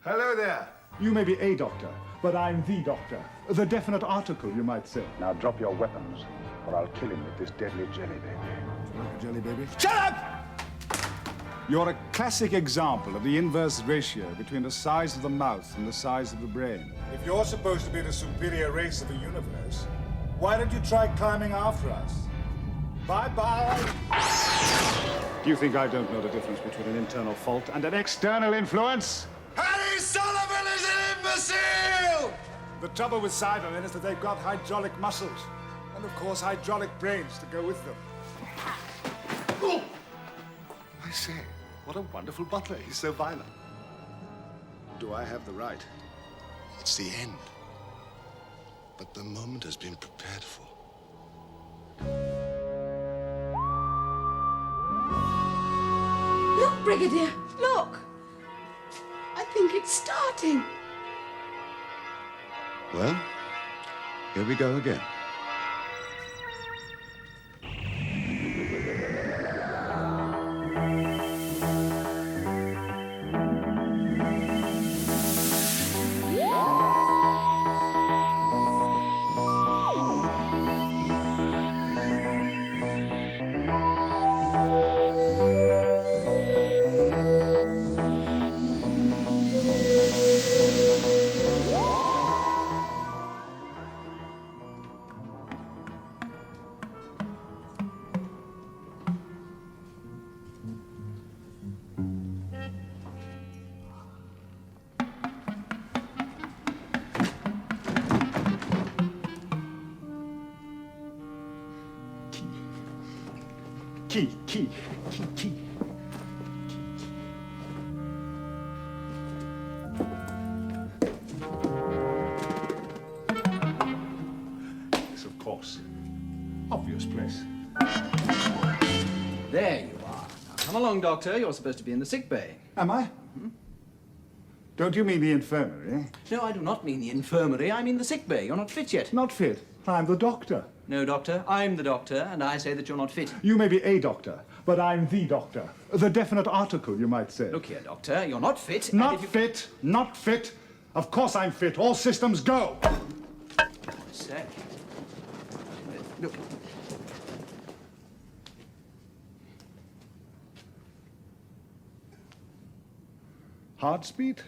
Hello there. You may be a doctor, but I'm the doctor. The definite article, you might say. Now drop your weapons, or I'll kill him with this deadly jelly baby. Like a jelly baby? Shut up! You're a classic example of the inverse ratio between the size of the mouth and the size of the brain. If you're supposed to be the superior race of the universe, why don't you try climbing after us? Bye-bye. Do you think I don't know the difference between an internal fault and an external influence? Harry Sullivan is an imbecile! The trouble with Cybermen is that they've got hydraulic muscles. And, of course, hydraulic brains to go with them. Oh! I say, what a wonderful butler. He's so violent. Do I have the right? It's the end. But the moment has been prepared for. Look, Brigadier, look! I think it's starting. Well, here we go again. Key. Yes, of course. Obvious place. There you are. Now, come along, Doctor. You're supposed to be in the sick bay. Am I? Don't you mean the infirmary? No, I do not mean the infirmary. I mean the sick bay. You're not fit yet. Not fit. I'm the doctor. No, Doctor. I'm the doctor, and I say that you're not fit. You may be a doctor, but I'm the doctor. The definite article, you might say. Look here, Doctor. You're not fit. Not fit. Not fit. Of course I'm fit. All systems go. I say. Look. Heart speed?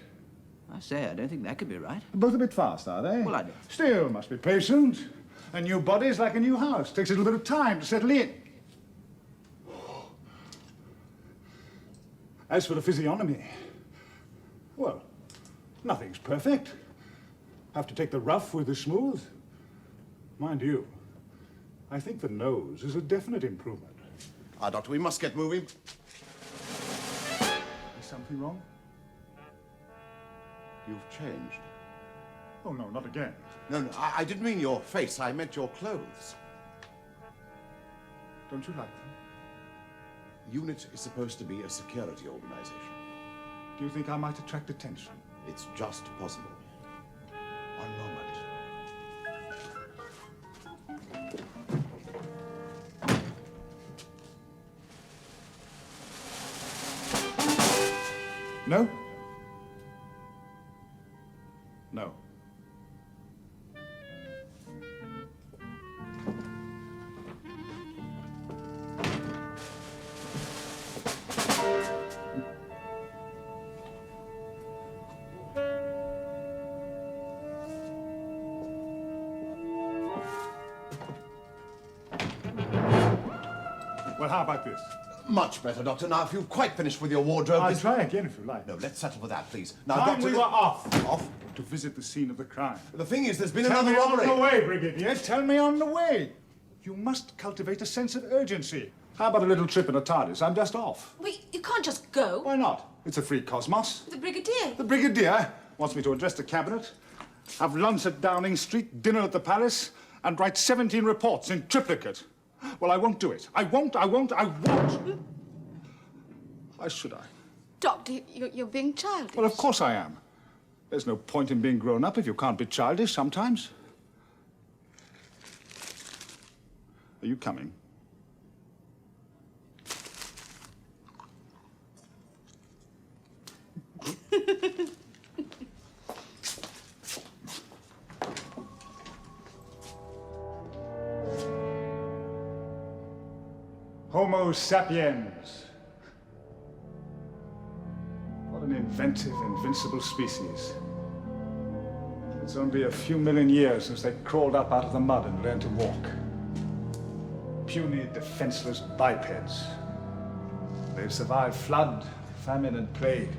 I say, I don't think that could be right. Both a bit fast, are they? Well, I don't. Still, must be patient. A new body's like a new house. Takes a little bit of time to settle in. As for the physiognomy, well, nothing's perfect. Have to take the rough with the smooth. Mind you, I think the nose is a definite improvement. Doctor, we must get moving. Is something wrong? You've changed. Oh, no, not again. No, I didn't mean your face. I meant your clothes. Don't you like them? UNIT is supposed to be a security organization. Do you think I might attract attention? It's just possible. One moment. No? No. Well, how about this? Much better, Doctor. Now, if you've quite finished with your wardrobe... I'll try again if you like. No, let's settle for that, please. Now, Time Doctor... we were off. Off? To visit the scene of the crime. The thing is, there's been Tell another me robbery. on the way, Brigadier. Tell me on the way. You must cultivate a sense of urgency. How about a little trip in a TARDIS? I'm just off. Wait, you can't just go. Why not? It's a free cosmos. The Brigadier. The Brigadier wants me to address the cabinet, have lunch at Downing Street, dinner at the Palace, and write 17 reports in triplicate. Well, I won't do it. I won't. Why should I? Doctor, you're being childish. Well, of course I am. There's no point in being grown up if you can't be childish sometimes. Are you coming? Homo sapiens. What an inventive, invincible species. It's only a few million years since they crawled up out of the mud and learned to walk. Puny, defenseless bipeds. They've survived flood, famine, and plague.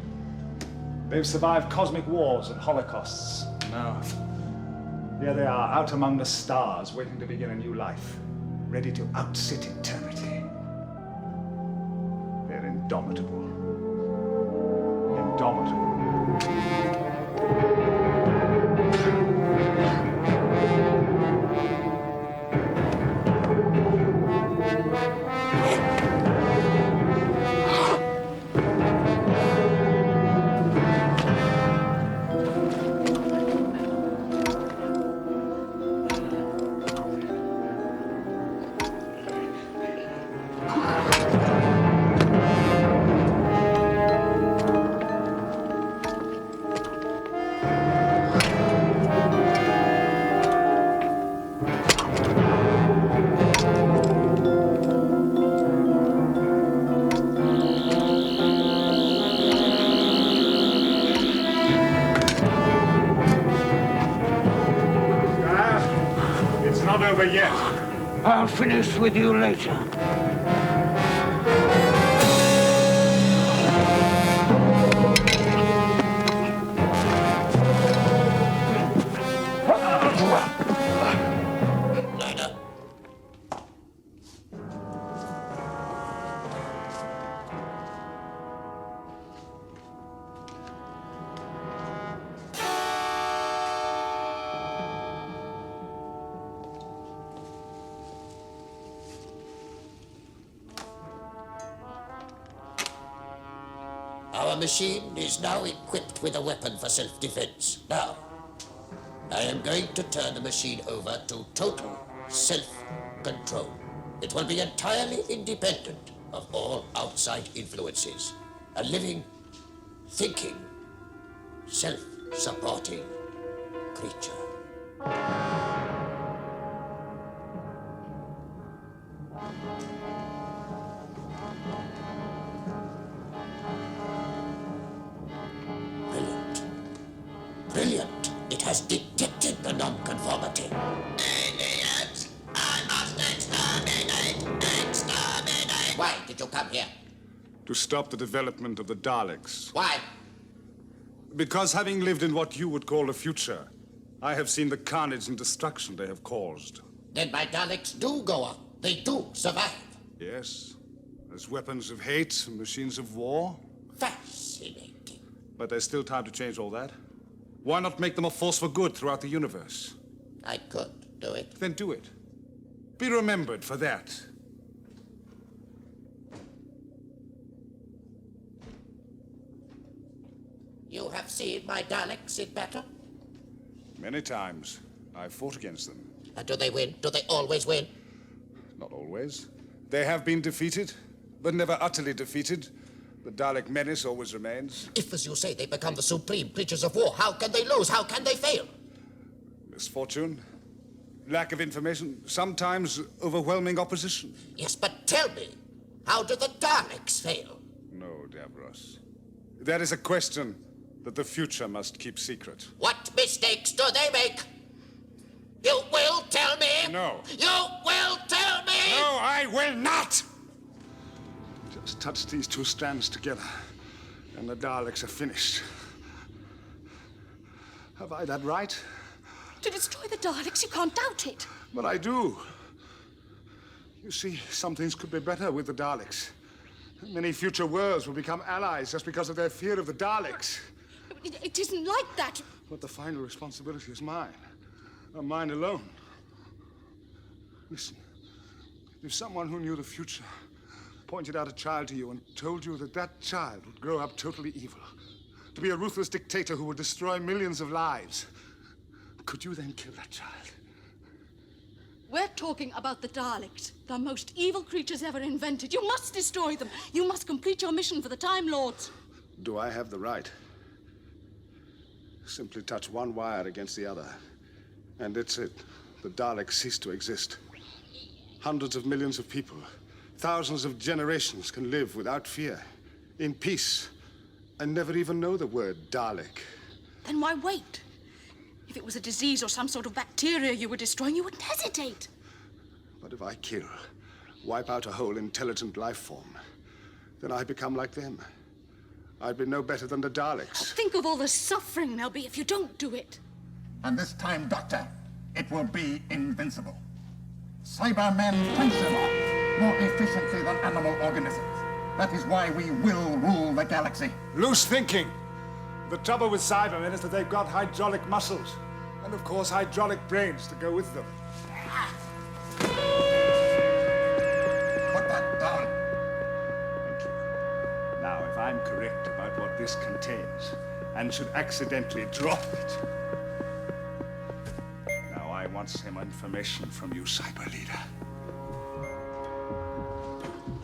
They've survived cosmic wars and holocausts. Now, here they are, out among the stars, waiting to begin a new life, ready to outsit eternity. They're indomitable. Indomitable. Yet. I'll finish with you later. Our machine is now equipped with a weapon for self-defense. Now, I am going to turn the machine over to total self-control. It will be entirely independent of all outside influences. A living, thinking, self-supporting creature. Brilliant. It has detected the non-conformity. Idiot! I must exterminate! Exterminate! Why did you come here? To stop the development of the Daleks. Why? Because having lived in what you would call the future, I have seen the carnage and destruction they have caused. Then my Daleks do go on. They do survive. Yes. As weapons of hate and machines of war. Fascinating. But there's still time to change all that. Why not make them a force for good throughout the universe? I could do it. Then do it. Be remembered for that. You have seen my Daleks in battle? Many times. I've fought against them. And do they win? Do they always win? Not always. They have been defeated, but never utterly defeated. The Dalek menace always remains. If, as you say, they become the supreme creatures of war, how can they lose? How can they fail? Misfortune, lack of information, sometimes overwhelming opposition. Yes, but tell me, how do the Daleks fail? No, Davros. That is a question that the future must keep secret. What mistakes do they make? You will tell me? No. You will tell me? No, I will not! Just touch these two strands together, and the Daleks are finished. Have I that right? To destroy the Daleks, you can't doubt it. But I do. You see, some things could be better with the Daleks. Many future worlds will become allies just because of their fear of the Daleks. It isn't like that. But the final responsibility is mine. And mine alone. Listen, if someone who knew the future pointed out a child to you and told you that that child would grow up totally evil, to be a ruthless dictator who would destroy millions of lives, could you then kill that child? We're talking about the Daleks, the most evil creatures ever invented. You must destroy them. You must complete your mission for the Time Lords. Do I have the right? Simply touch one wire against the other, and it's it. The Daleks cease to exist. Hundreds of millions of people, thousands of generations can live without fear, in peace, and never even know the word Dalek. Then why wait? If it was a disease or some sort of bacteria you were destroying, you wouldn't hesitate. But if I kill, wipe out a whole intelligent life form, then I become like them. I'd be no better than the Daleks. Think of all the suffering there'll be if you don't do it. And this time, Doctor, it will be invincible. Cybermen function more efficiently than animal organisms. That is why we will rule the galaxy. Loose thinking. The trouble with Cybermen is that they've got hydraulic muscles. And of course, hydraulic brains to go with them. Put that down. Thank you. Now, if I'm correct about what this contains, and should accidentally drop it, now I want some information from you, Cyber Leader.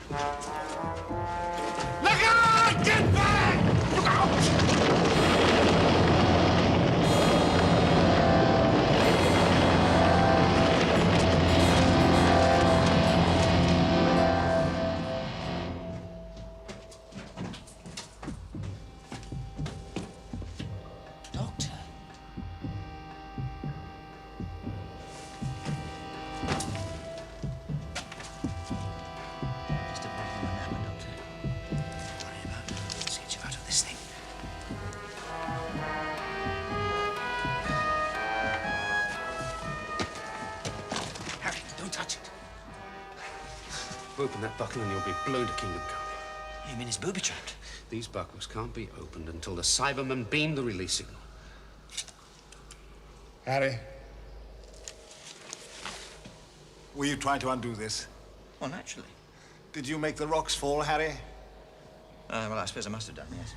Look out! Get back! Look out! Doctor. Just a bit of a nap, Doctor. Don't worry about it. Let's get you out of this thing. Harry, don't touch it. Open that buckle and you'll be blown to kingdom come. You mean it's booby-trapped? These buckles can't be opened until the Cybermen beam the release signal. Harry, were you trying to undo this? Well, naturally. Did you make the rocks fall, Harry? Well, I suppose I must have done, yes.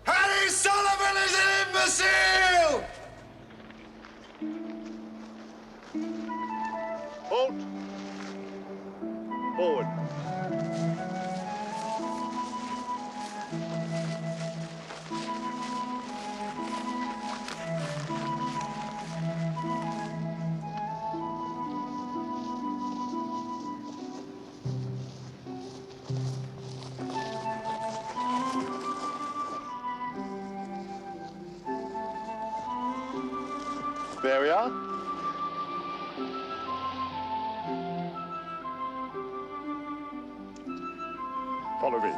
Harry Sullivan is an imbecile! Halt! Forward. There we are. Follow me.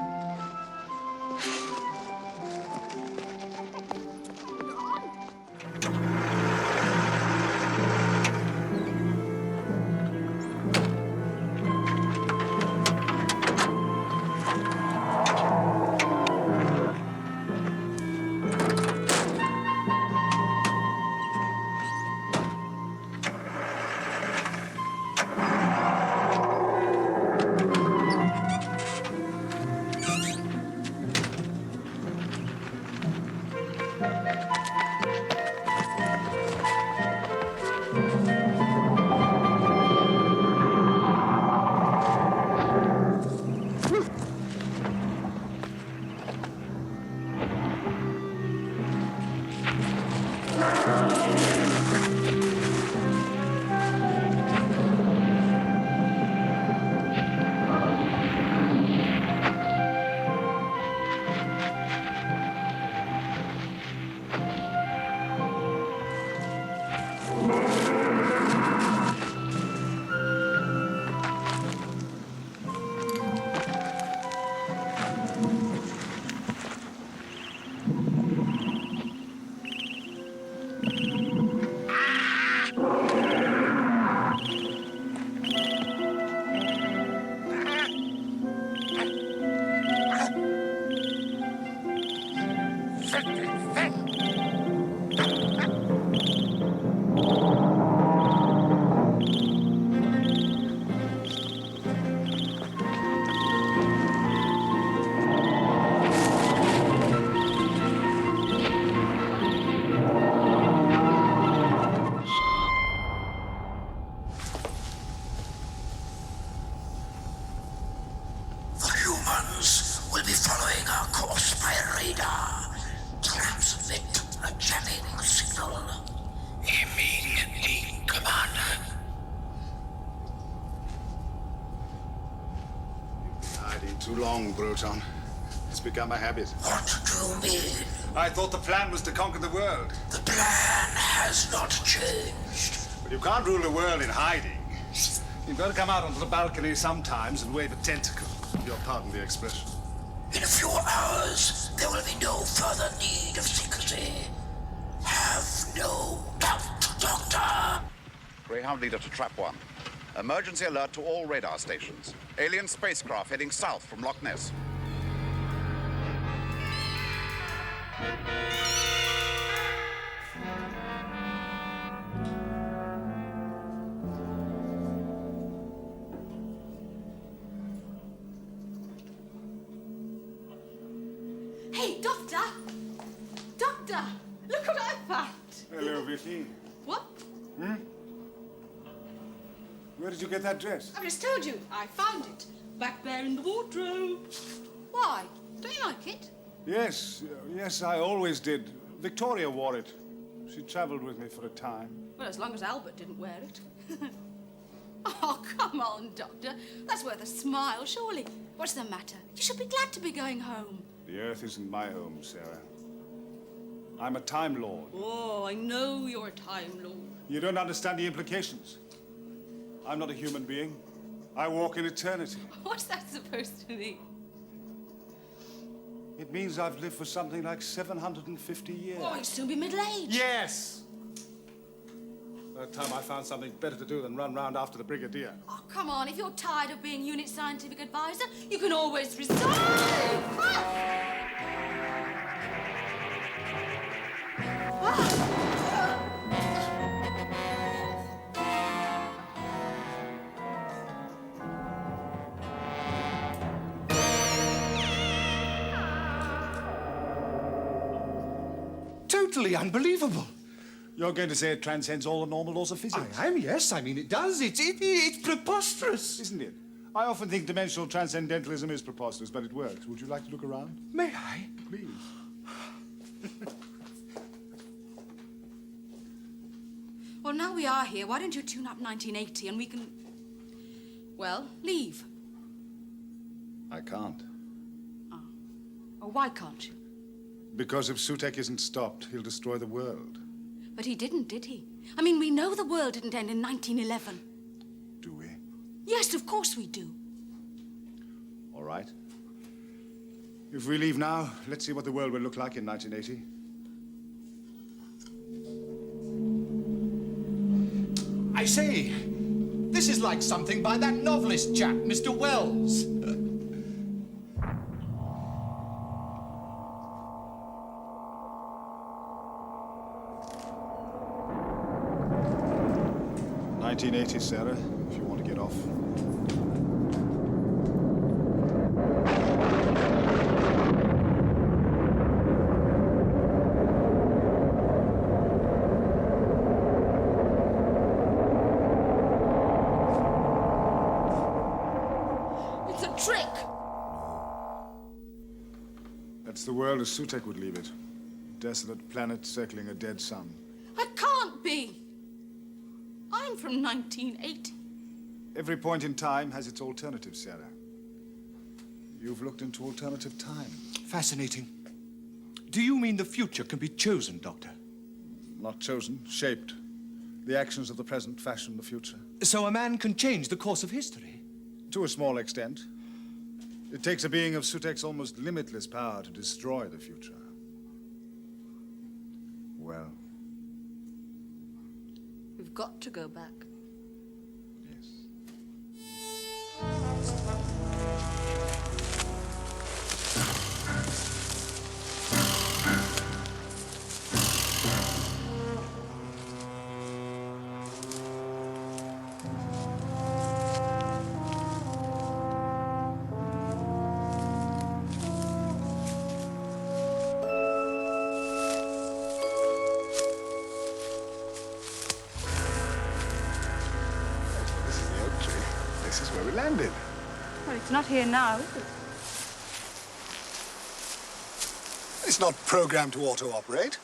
Will be following our course by radar. Transmit a jamming signal. Immediately, Commander. Hiding too long, Bruton. It's become a habit. What do you mean? I thought the plan was to conquer the world. The plan has not changed. But you can't rule the world in hiding. You've got to come out onto the balcony sometimes and wave a tentacle. If you'll pardon the expression. In a few hours, there will be no further need of secrecy. Have no doubt, Doctor. Greyhound leader to Trap 1. Emergency alert to all radar stations. Alien spacecraft heading south from Loch Ness. Hey, Doctor! Doctor! Look what I found! Hello, Vicky. What? Where did you get that dress? I just told you. I found it. Back there in the wardrobe. Why? Don't you like it? Yes, yes, I always did. Victoria wore it. She traveled with me for a time. Well, as long as Albert didn't wear it. Oh, come on, Doctor. That's worth a smile, surely. What's the matter? You should be glad to be going home. The Earth isn't my home, Sarah. I'm a Time Lord. Oh, I know you're a Time Lord. You don't understand the implications. I'm not a human being. I walk in eternity. What's that supposed to mean? It means I've lived for something like 750 years. Oh, you'll soon be middle-aged. Yes! By the time I found something better to do than run round after the Brigadier. Oh, come on. If you're tired of being unit scientific advisor, you can always resign. Ah! Totally unbelievable. You're going to say it transcends all the normal laws of physics? I am, yes. I mean, it does. It's preposterous. Isn't it? I often think dimensional transcendentalism is preposterous, but it works. Would you like to look around? May I? Please. Well, now we are here, why don't you tune up 1980 and we can, well, leave? I can't. Oh, why can't you? Because if Sutek isn't stopped, he'll destroy the world. But he didn't, did he? I mean, we know the world didn't end in 1911. Do we? Yes, of course we do. All right. If we leave now, let's see what the world will look like in 1980. I say, this is like something by that novelist chap, Mr. Wells. 1980, Sarah, if you want to get off. It's a trick! That's the world as Sutek would leave it. Desolate planet circling a dead sun. I can't be! I'm from 1980. Every point in time has its alternative, Sarah. You've looked into alternative time. Fascinating. Do you mean the future can be chosen, Doctor? Not chosen, shaped. The actions of the present fashion the future. So a man can change the course of history? To a small extent. It takes a being of Sutek's almost limitless power to destroy the future. Well, We've got to go back. yes. This is where we landed. Well, it's not here now, is it? It's not programmed to auto-operate.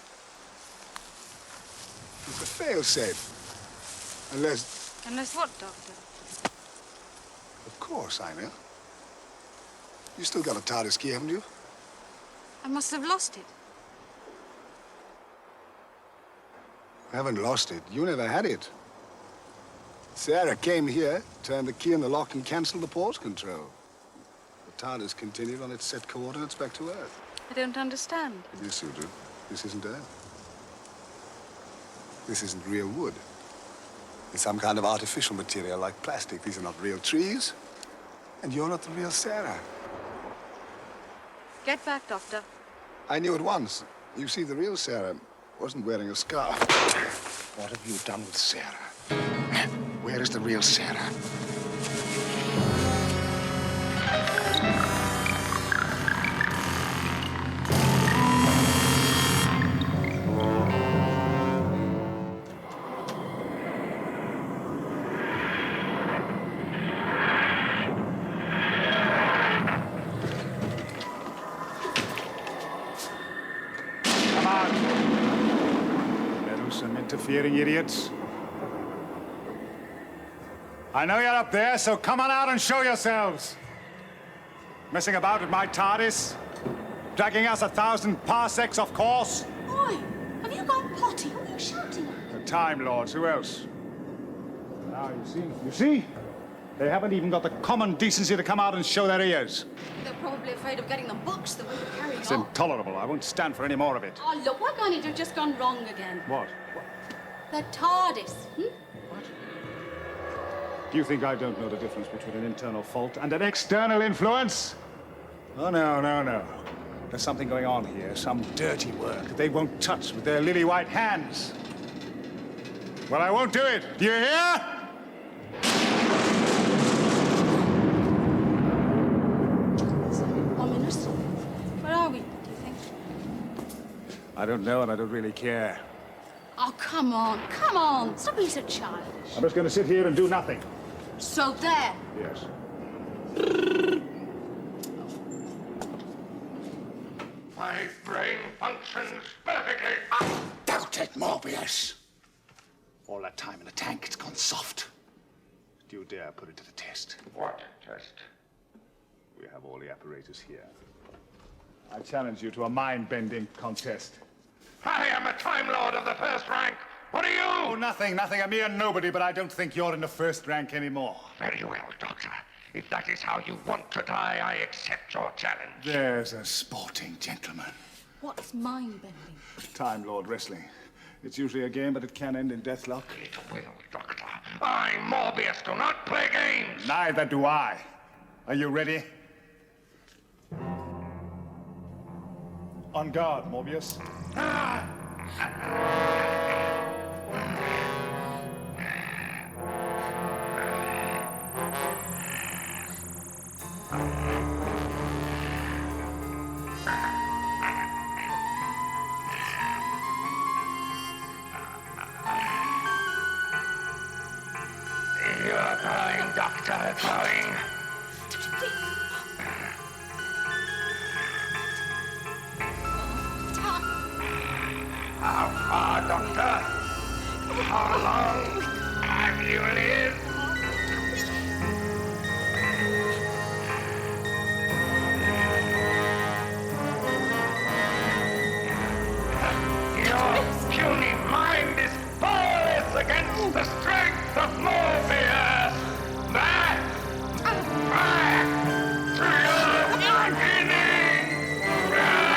fail-safe. Unless... Unless what, Doctor? Of course, I know. You still got a TARDIS key, haven't you? I must have lost it. I haven't lost it. You never had it. Sarah came here, turned the key in the lock, and canceled the port control. The TARDIS continued on its set coordinates back to Earth. I don't understand. Yes, you do. This isn't Earth. This isn't real wood. It's some kind of artificial material like plastic. These are not real trees. And you're not the real Sarah. Get back, Doctor. I knew at once. You see, the real Sarah wasn't wearing a scarf. What have you done with Sarah? Where is the real Sarah? Interfering idiots. I know you're up there, so come on out and show yourselves. Messing about with my TARDIS? Dragging us 1,000 parsecs off course? Oi, have you gone potty? Who are you shouting at? The Time Lords, who else? Now, you see? They haven't even got the common decency to come out and show their ears. They're probably afraid of getting them boxed the way they're carrying It's on. intolerable. I won't stand for any more of it. Oh, look, what can it have just gone wrong again? What? The TARDIS, Do you think I don't know the difference between an internal fault and an external influence? Oh, no. There's something going on here, some dirty work that they won't touch with their lily-white hands. Well, I won't do it. Do you hear? It's ominous. Where are we, do you think? I don't know, and I don't really care. Oh, come on. Stop being so childish. I'm just going to sit here and do nothing. So there. Yes. My brain functions perfectly. Doubt it, Morbius. All that time in the tank, it's gone soft. Do you dare put it to the test? What test? We have all the apparatus here. I challenge you to a mind-bending contest. I am a Time Lord of the first rank. What are you? Oh, nothing. A mere nobody, but I don't think you're in the first rank anymore. Very well, Doctor. If that is how you want to die, I accept your challenge. There's a sporting gentleman. What's mind-bending? Time Lord wrestling. It's usually a game, but it can end in deathlock. It will, Doctor. I, Morbius, do not play games. Neither do I. Are you ready? On guard, Morbius. You're going, Doctor, going. How far, Doctor? How long have you lived? Your puny mind is powerless against the strength of Morbius. Back to your beginning.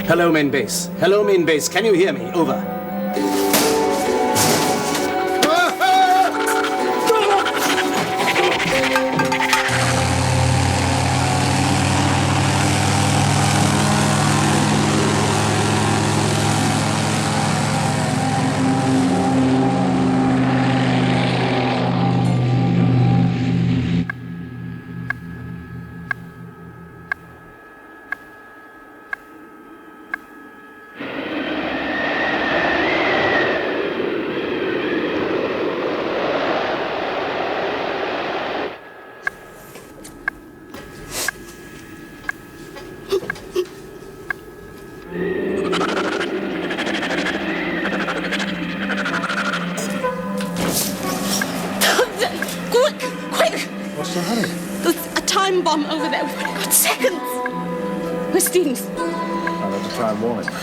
Hello, main base. Hello, main base. Can you hear me? Over. Quick! Quick! What's the hurry? There's a time bomb over there. We've only got seconds. Where's Stevens? I'll have to try and warn him.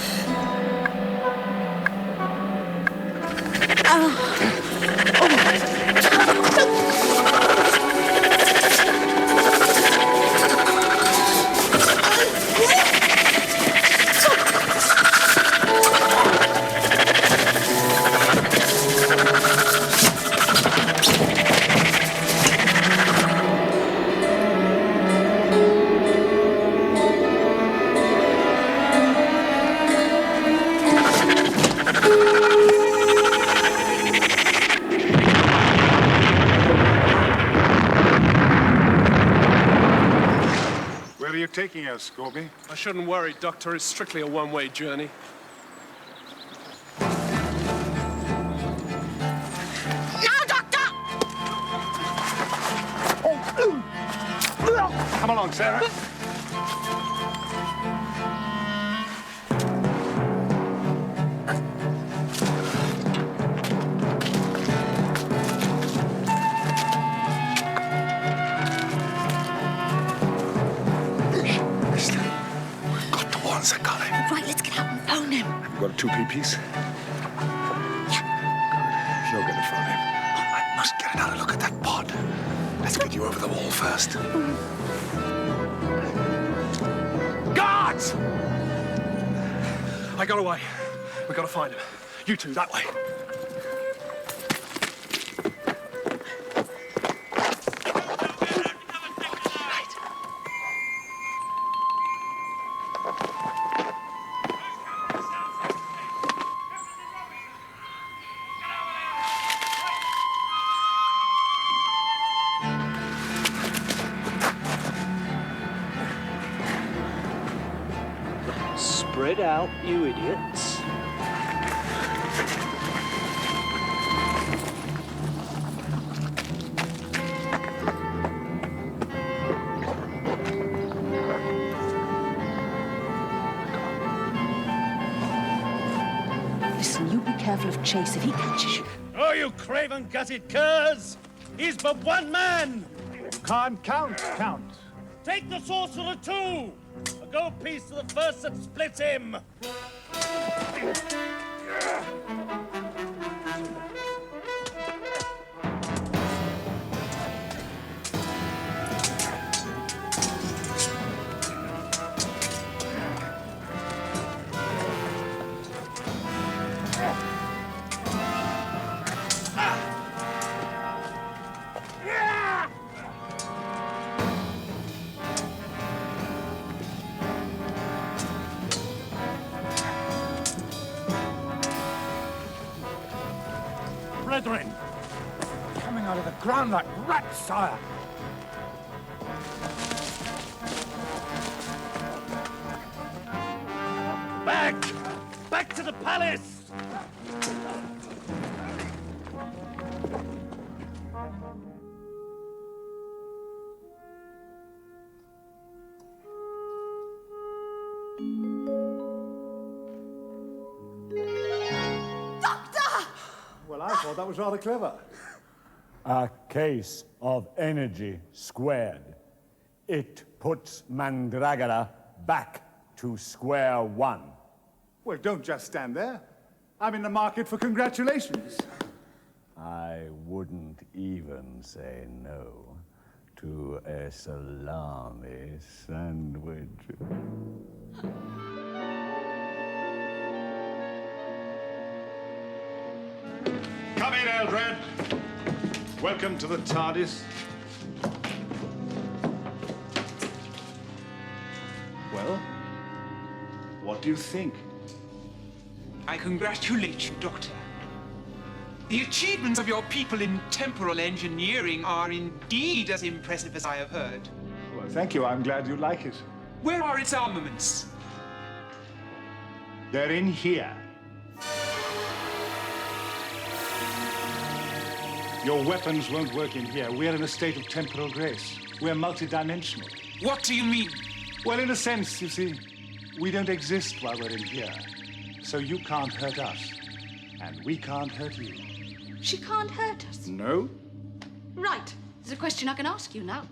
Where are you taking us, Scorby? I shouldn't worry, Doctor. It's strictly a one-way journey. Now, Doctor! Come along, Sarah. Right, let's get out and phone him. Have you got a 2p piece? Yeah. You're going to phone him. I must get another look at that pod. Let's get you over the wall first. Guards! I got away. We gotta find him. You two, that way. Spread out, you idiots. Listen, you be careful of Chase if he catches you. Oh, you craven-gutted curs! He's but one man! Can't count. Take the sorcerer too! A gold piece to the first that splits him! Brethren, Coming out of the ground like rats, sire. back! Back to the palace! Well, I thought that was rather clever. A case of energy squared. It puts Mandragora back to square one. Well, don't just stand there. I'm in the market for congratulations. I wouldn't even say no to a salami sandwich. Come in, Eldred. Welcome to the TARDIS. Well, what do you think? I congratulate you, Doctor. The achievements of your people in temporal engineering are indeed as impressive as I have heard. Well, thank you. I'm glad you like it. Where are its armaments? They're in here. Your weapons won't work in here. We're in a state of temporal grace. We're multidimensional. What do you mean? Well, in a sense, you see, we don't exist while we're in here. So you can't hurt us. And we can't hurt you. She can't hurt us. No. There's a question I can ask you now.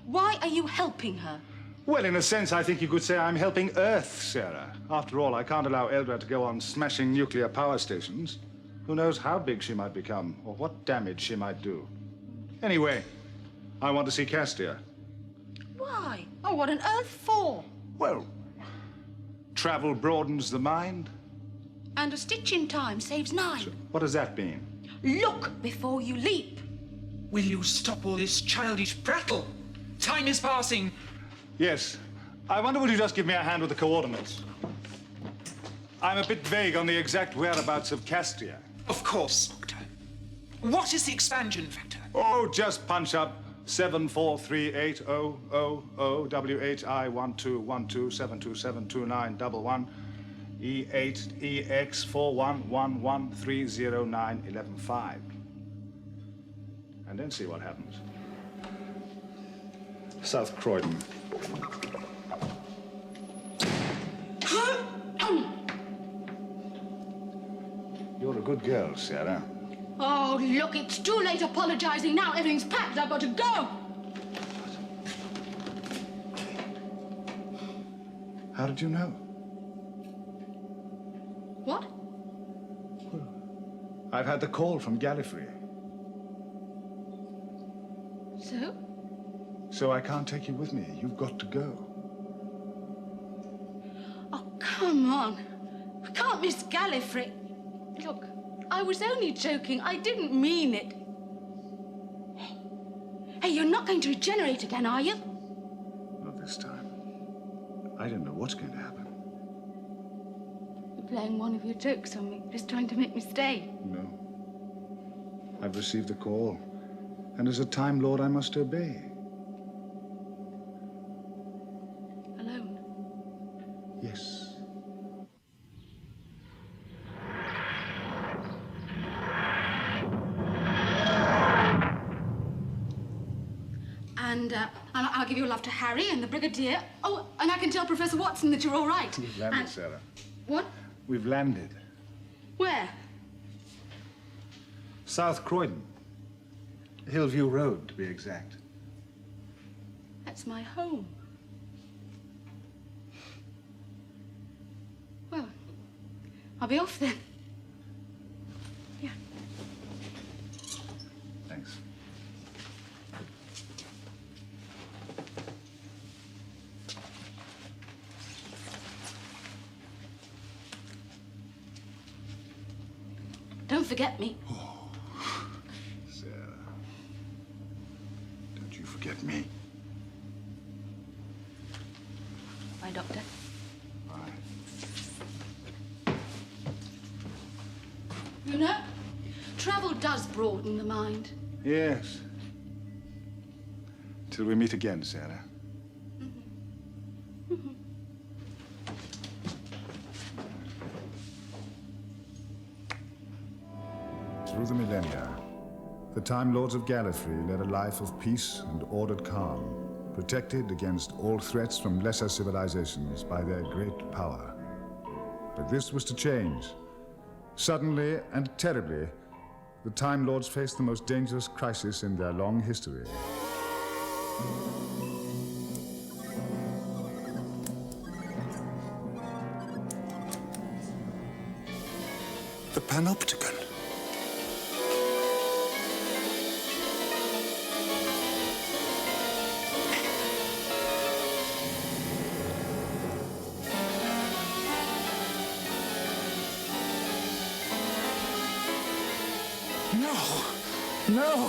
Why are you helping her? Well, in a sense, I think you could say I'm helping Earth, Sarah. After all, I can't allow Eldra to go on smashing nuclear power stations. Who knows how big she might become, or what damage she might do. Anyway, I want to see Castia. Why? Oh, what on earth for? Well, travel broadens the mind. And a stitch in time saves 9. What does that mean? Look before you leap. Will you stop all this childish prattle? Time is passing. Yes. I wonder, will you just give me a hand with the coordinates? I'm a bit vague on the exact whereabouts of Castia. Of course, Doctor. What is the expansion factor? Oh, just punch up 7438000WHI121272729111 E8EX4111309115. And then see what happens. South Croydon. You're a good girl, Sarah. Oh, look, it's too late apologizing now. Everything's packed. I've got to go. How did you know? What? I've had the call from Gallifrey. So? So I can't take you with me. You've got to go. Oh, come on. I can't miss Gallifrey. Look, I was only joking. I didn't mean it. Hey, you're not going to regenerate again, are you? Not this time. I don't know what's going to happen. You're playing one of your jokes on me, just trying to make me stay. No. I've received the call. And as a Time Lord, I must obey. Alone? Yes. And I'll give your love to Harry and the Brigadier. Oh, and I can tell Professor Watson that you're all right. We've landed, Sarah. What? We've landed. Where? South Croydon. Hillview Road, to be exact. That's my home. Well, I'll be off then. Yeah. Thanks. Don't forget me. Sarah. Don't you forget me. Bye, Doctor. Bye. You know, travel does broaden the mind. Yes. Till we meet again, Sarah. Through the millennia, the Time Lords of Gallifrey led a life of peace and ordered calm, protected against all threats from lesser civilizations by their great power. But this was to change. Suddenly and terribly, the Time Lords faced the most dangerous crisis in their long history. The Panopticon. No!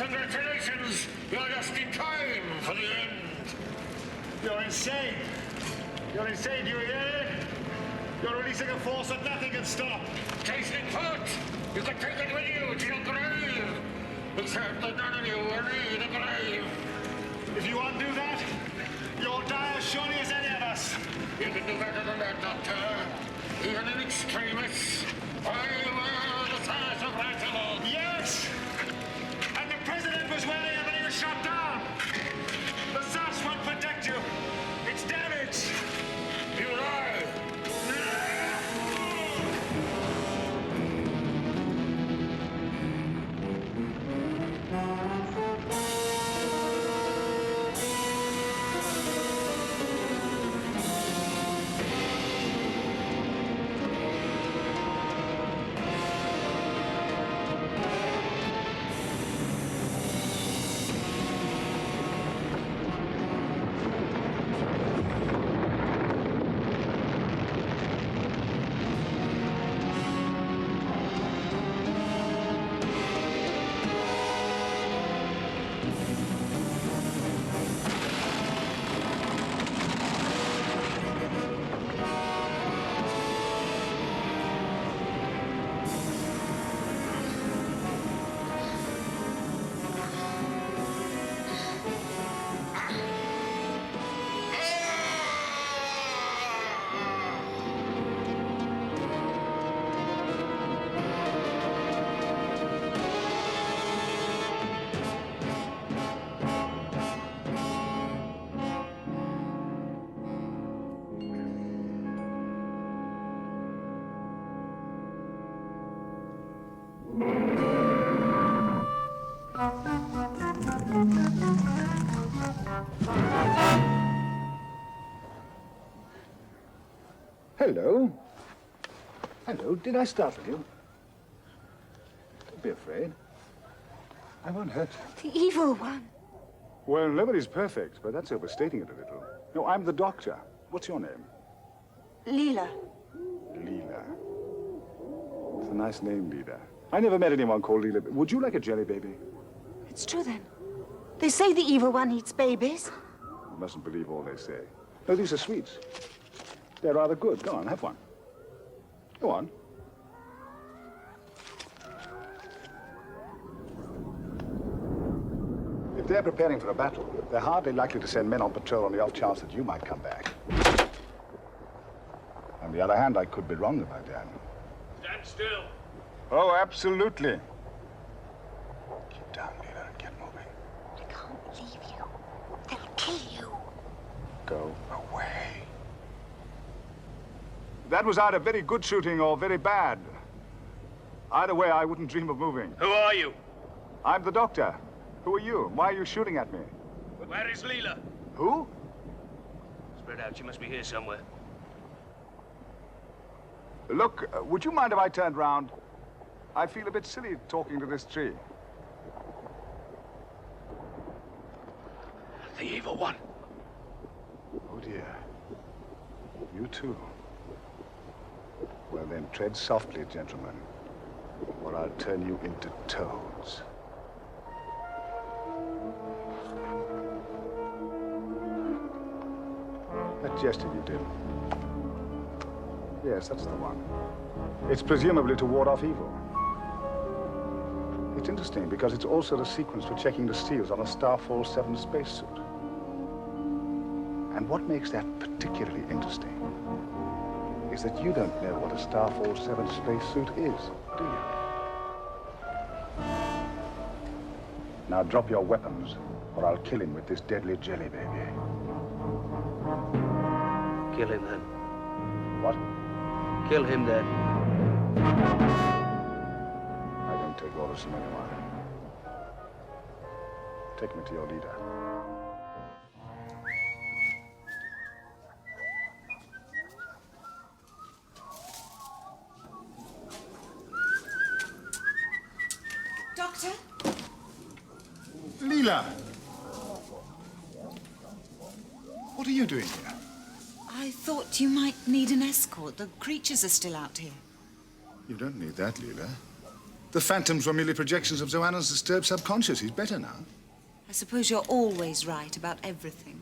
Congratulations! You're just in time for the end. You're insane. You're insane, do you hear? You're releasing a force that nothing can stop. Taste it foot! You can take it with you to your grave! Except that none of you will need a grave! If you undo that, you'll die as surely as any of us. You can do better than that, Doctor. Even in extremis, I wear the size of Rattle. Yes! And the president was wearing it when he was shot down. The sash won't protect you. It's damaged. You lie! Hello. Hello, did I startle you? Don't be afraid. I won't hurt you. The evil one. Well, nobody's perfect, but that's overstating it a little. No, I'm the doctor. What's your name? Leela. Leela. It's a nice name, Leela. I never met anyone called Leela. Would you like a jelly baby? It's true then. They say the evil one eats babies. You mustn't believe all they say. No, these are sweets. They're rather good. Go on, have one. Go on. If they're preparing for a battle, they're hardly likely to send men on patrol on the off chance that you might come back. On the other hand, I could be wrong about that. Stand still. Oh, absolutely. Keep down, Leela, and get moving. I can't leave you. They'll kill you. Go away. That was either very good shooting or very bad. Either way, I wouldn't dream of moving. Who are you? I'm the doctor. Who are you? Why are you shooting at me? Where is Leela? Who? Spread out. She must be here somewhere. Look, would you mind if I turned round? I feel a bit silly talking to this tree. The evil one. Oh, dear. You too. Well, then, tread softly, gentlemen, or I'll turn you into toads. That gesture you did. Yes, that's the one. It's presumably to ward off evil. It's interesting because it's also the sequence for checking the seals on a Starfall 7 spacesuit. And what makes that particularly interesting is that you don't know what a Starfall 7 spacesuit is, do you? Now drop your weapons, or I'll kill him with this deadly jelly baby. Kill him then. What? Kill him then. I don't take orders from anyone. Take me to your leader. Doctor? Leela! What are you doing here? I thought you might need an escort. The creatures are still out here. You don't need that, Leela. The phantoms were merely projections of Joanna's disturbed subconscious. He's better now. I suppose you're always right about everything.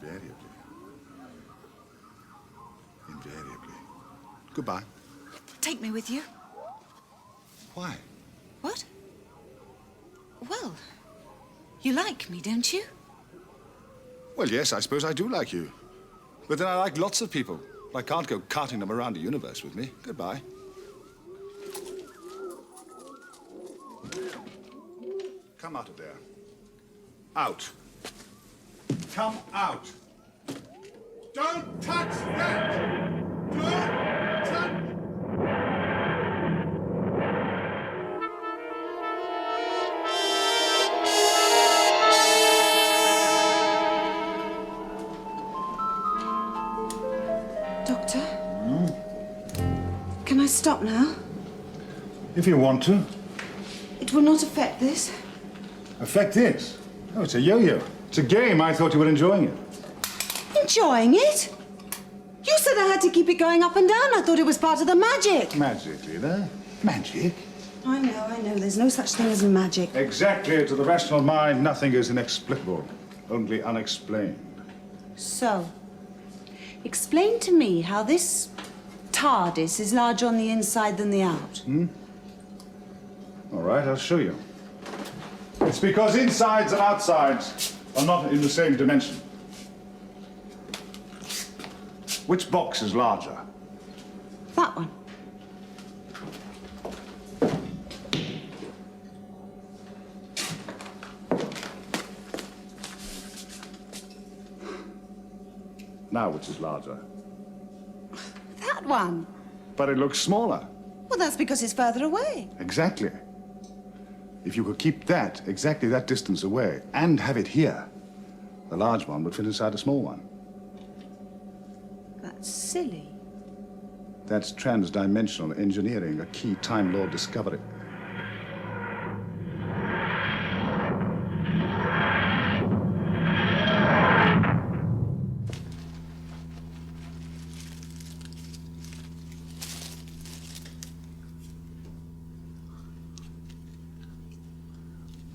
Invariably. Invariably. Goodbye. Take me with you. Why? What? Well, you like me, don't you? Well, yes, I suppose I do like you. But then I like lots of people. I can't go carting them around the universe with me. Goodbye. Come out of there. Out. Come out. Don't touch that! Don't touch... Doctor? Can I stop now? If you want to. It will not affect this. Affect this? Oh, it's a yo-yo. It's a game. I thought you were enjoying it. Enjoying it? You said I had to keep it going up and down. I thought it was part of the magic. Magic, Leela. Magic? I know. There's no such thing as magic. Exactly. To the rational mind, nothing is inexplicable. Only unexplained. So, explain to me how this TARDIS is larger on the inside than the out. All right, I'll show you. It's because insides and outsides are not in the same dimension. Which box is larger? That one. Now, which is larger? That one. But it looks smaller. Well, that's because it's further away. Exactly. If you could keep that exactly that distance away and have it here, the large one would fit inside the small one. That's silly. That's trans-dimensional engineering, a key Time Lord discovery.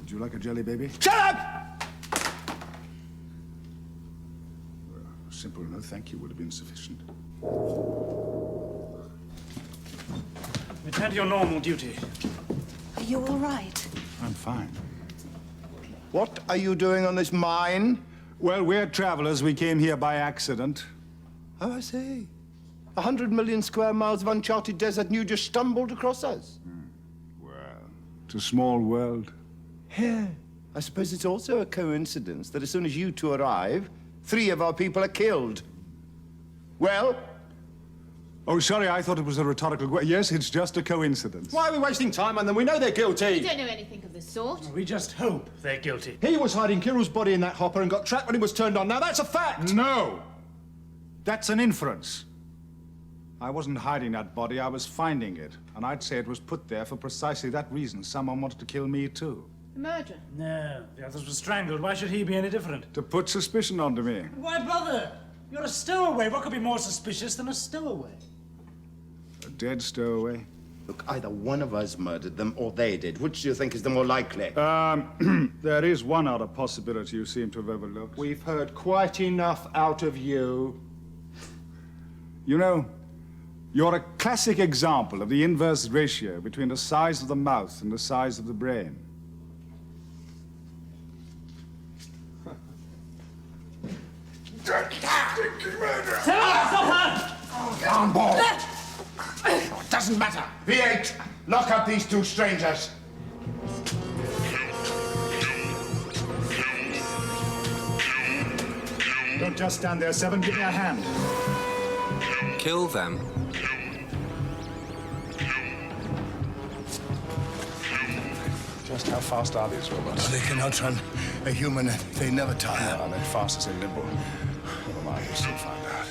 Would you like a jelly, baby? Shut up! Well, a simple no thank you would have been sufficient. Return to your normal duty. Are you all right? I'm fine. What are you doing on this mine? Well, we're travelers. We came here by accident. Oh, I see. 100 million square miles of uncharted desert, and you just stumbled across us. Well, it's a small world. Yeah. I suppose it's also a coincidence that as soon as you two arrive, 3 of our people are killed. Well? Oh, sorry, I thought it was a rhetorical question. Yes, it's just a coincidence. Why are we wasting time on them? We know they're guilty. We don't know anything of the sort. We just hope they're guilty. He was hiding Kirill's body in that hopper and got trapped when he was turned on. Now, that's a fact! No! That's an inference. I wasn't hiding that body, I was finding it. And I'd say it was put there for precisely that reason. Someone wanted to kill me, too. The murderer? No, the others were strangled. Why should he be any different? To put suspicion onto me. Why bother? You're a stowaway. What could be more suspicious than a stowaway? A dead stowaway? Look, either one of us murdered them or they did. Which do you think is the more likely? There is one other possibility you seem to have overlooked. We've heard quite enough out of you. You know, you're a classic example of the inverse ratio between the size of the mouth and the size of the brain. Down, boy. Oh, it doesn't matter. V8, lock up these 2 strangers. Don't just stand there, Seven. Give me a hand. Kill them. Just how fast are these robots? They can outrun a human. They never tire. Are they fast as they nimble? Never mind, we'll soon find out.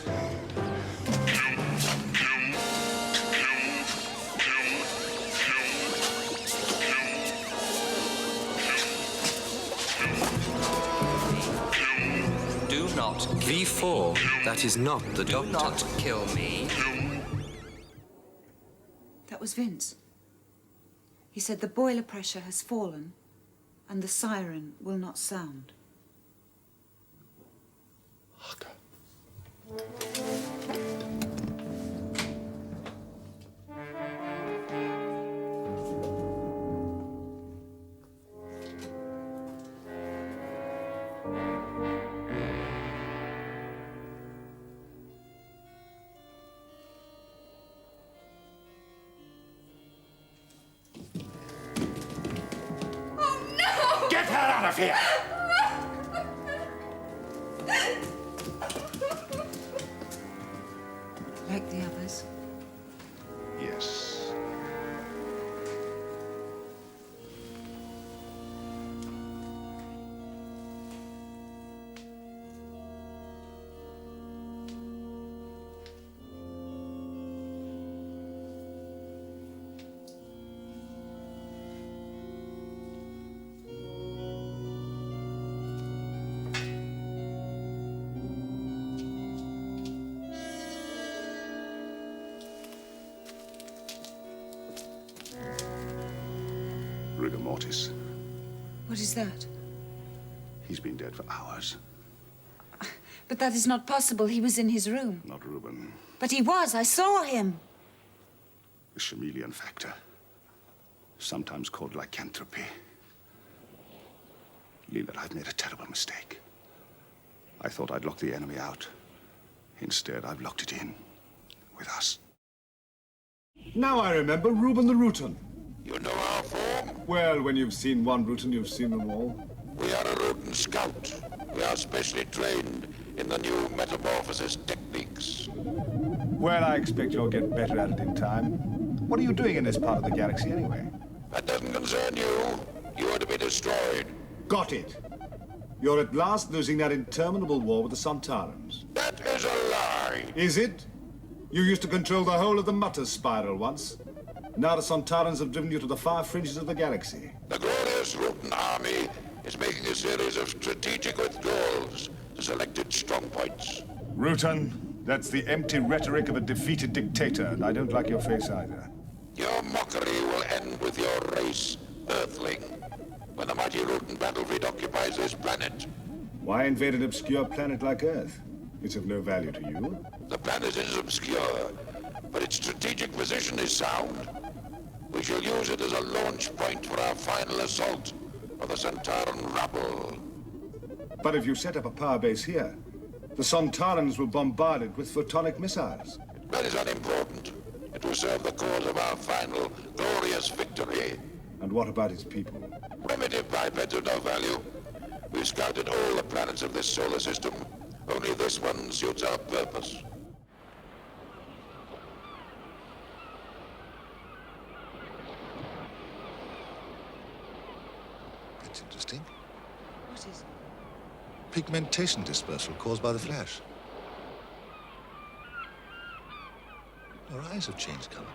Do not. V4, that is not the doctor. Do not kill me. That was Vince. He said the boiler pressure has fallen and the siren will not sound. Get her out of here! Like the others. Yes. Rigor mortis. What is that? He's been dead for hours. But that is not possible. He was in his room. Not Reuben. But he was. I saw him. The chameleon factor. Sometimes called lycanthropy. Leela, I've made a terrible mistake. I thought I'd lock the enemy out. Instead, I've locked it in. With us. Now I remember Reuben the Rutan. You know our form? Well, when you've seen one Rutan, you've seen them all. We are a Rutan scout. We are specially trained in the new metamorphosis techniques. Well, I expect you'll get better at it in time. What are you doing in this part of the galaxy, anyway? That doesn't concern you. You are to be destroyed. Got it. You're at last losing that interminable war with the Sontarans. That is a lie. Is it? You used to control the whole of the Mutter spiral once. Now the Sontarans have driven you to the far fringes of the galaxy. The glorious Rutan army is making a series of strategic withdrawals to selected strong points. Rutan, that's the empty rhetoric of a defeated dictator, and I don't like your face either. Your mockery will end with your race, Earthling, when the mighty Rutan battle fleet occupies this planet. Why invade an obscure planet like Earth? It's of no value to you. The planet is obscure, but its strategic position is sound. We shall use it as a launch point for our final assault of the Sontaran rabble. But if you set up a power base here, the Sontarans will bombard it with photonic missiles. That is unimportant. It will serve the cause of our final, glorious victory. And what about its people? Primitive bipeds of no value. We've scouted all the planets of this solar system. Only this one suits our purpose. That's interesting. What is? Pigmentation dispersal caused by the flash. Your eyes have changed color.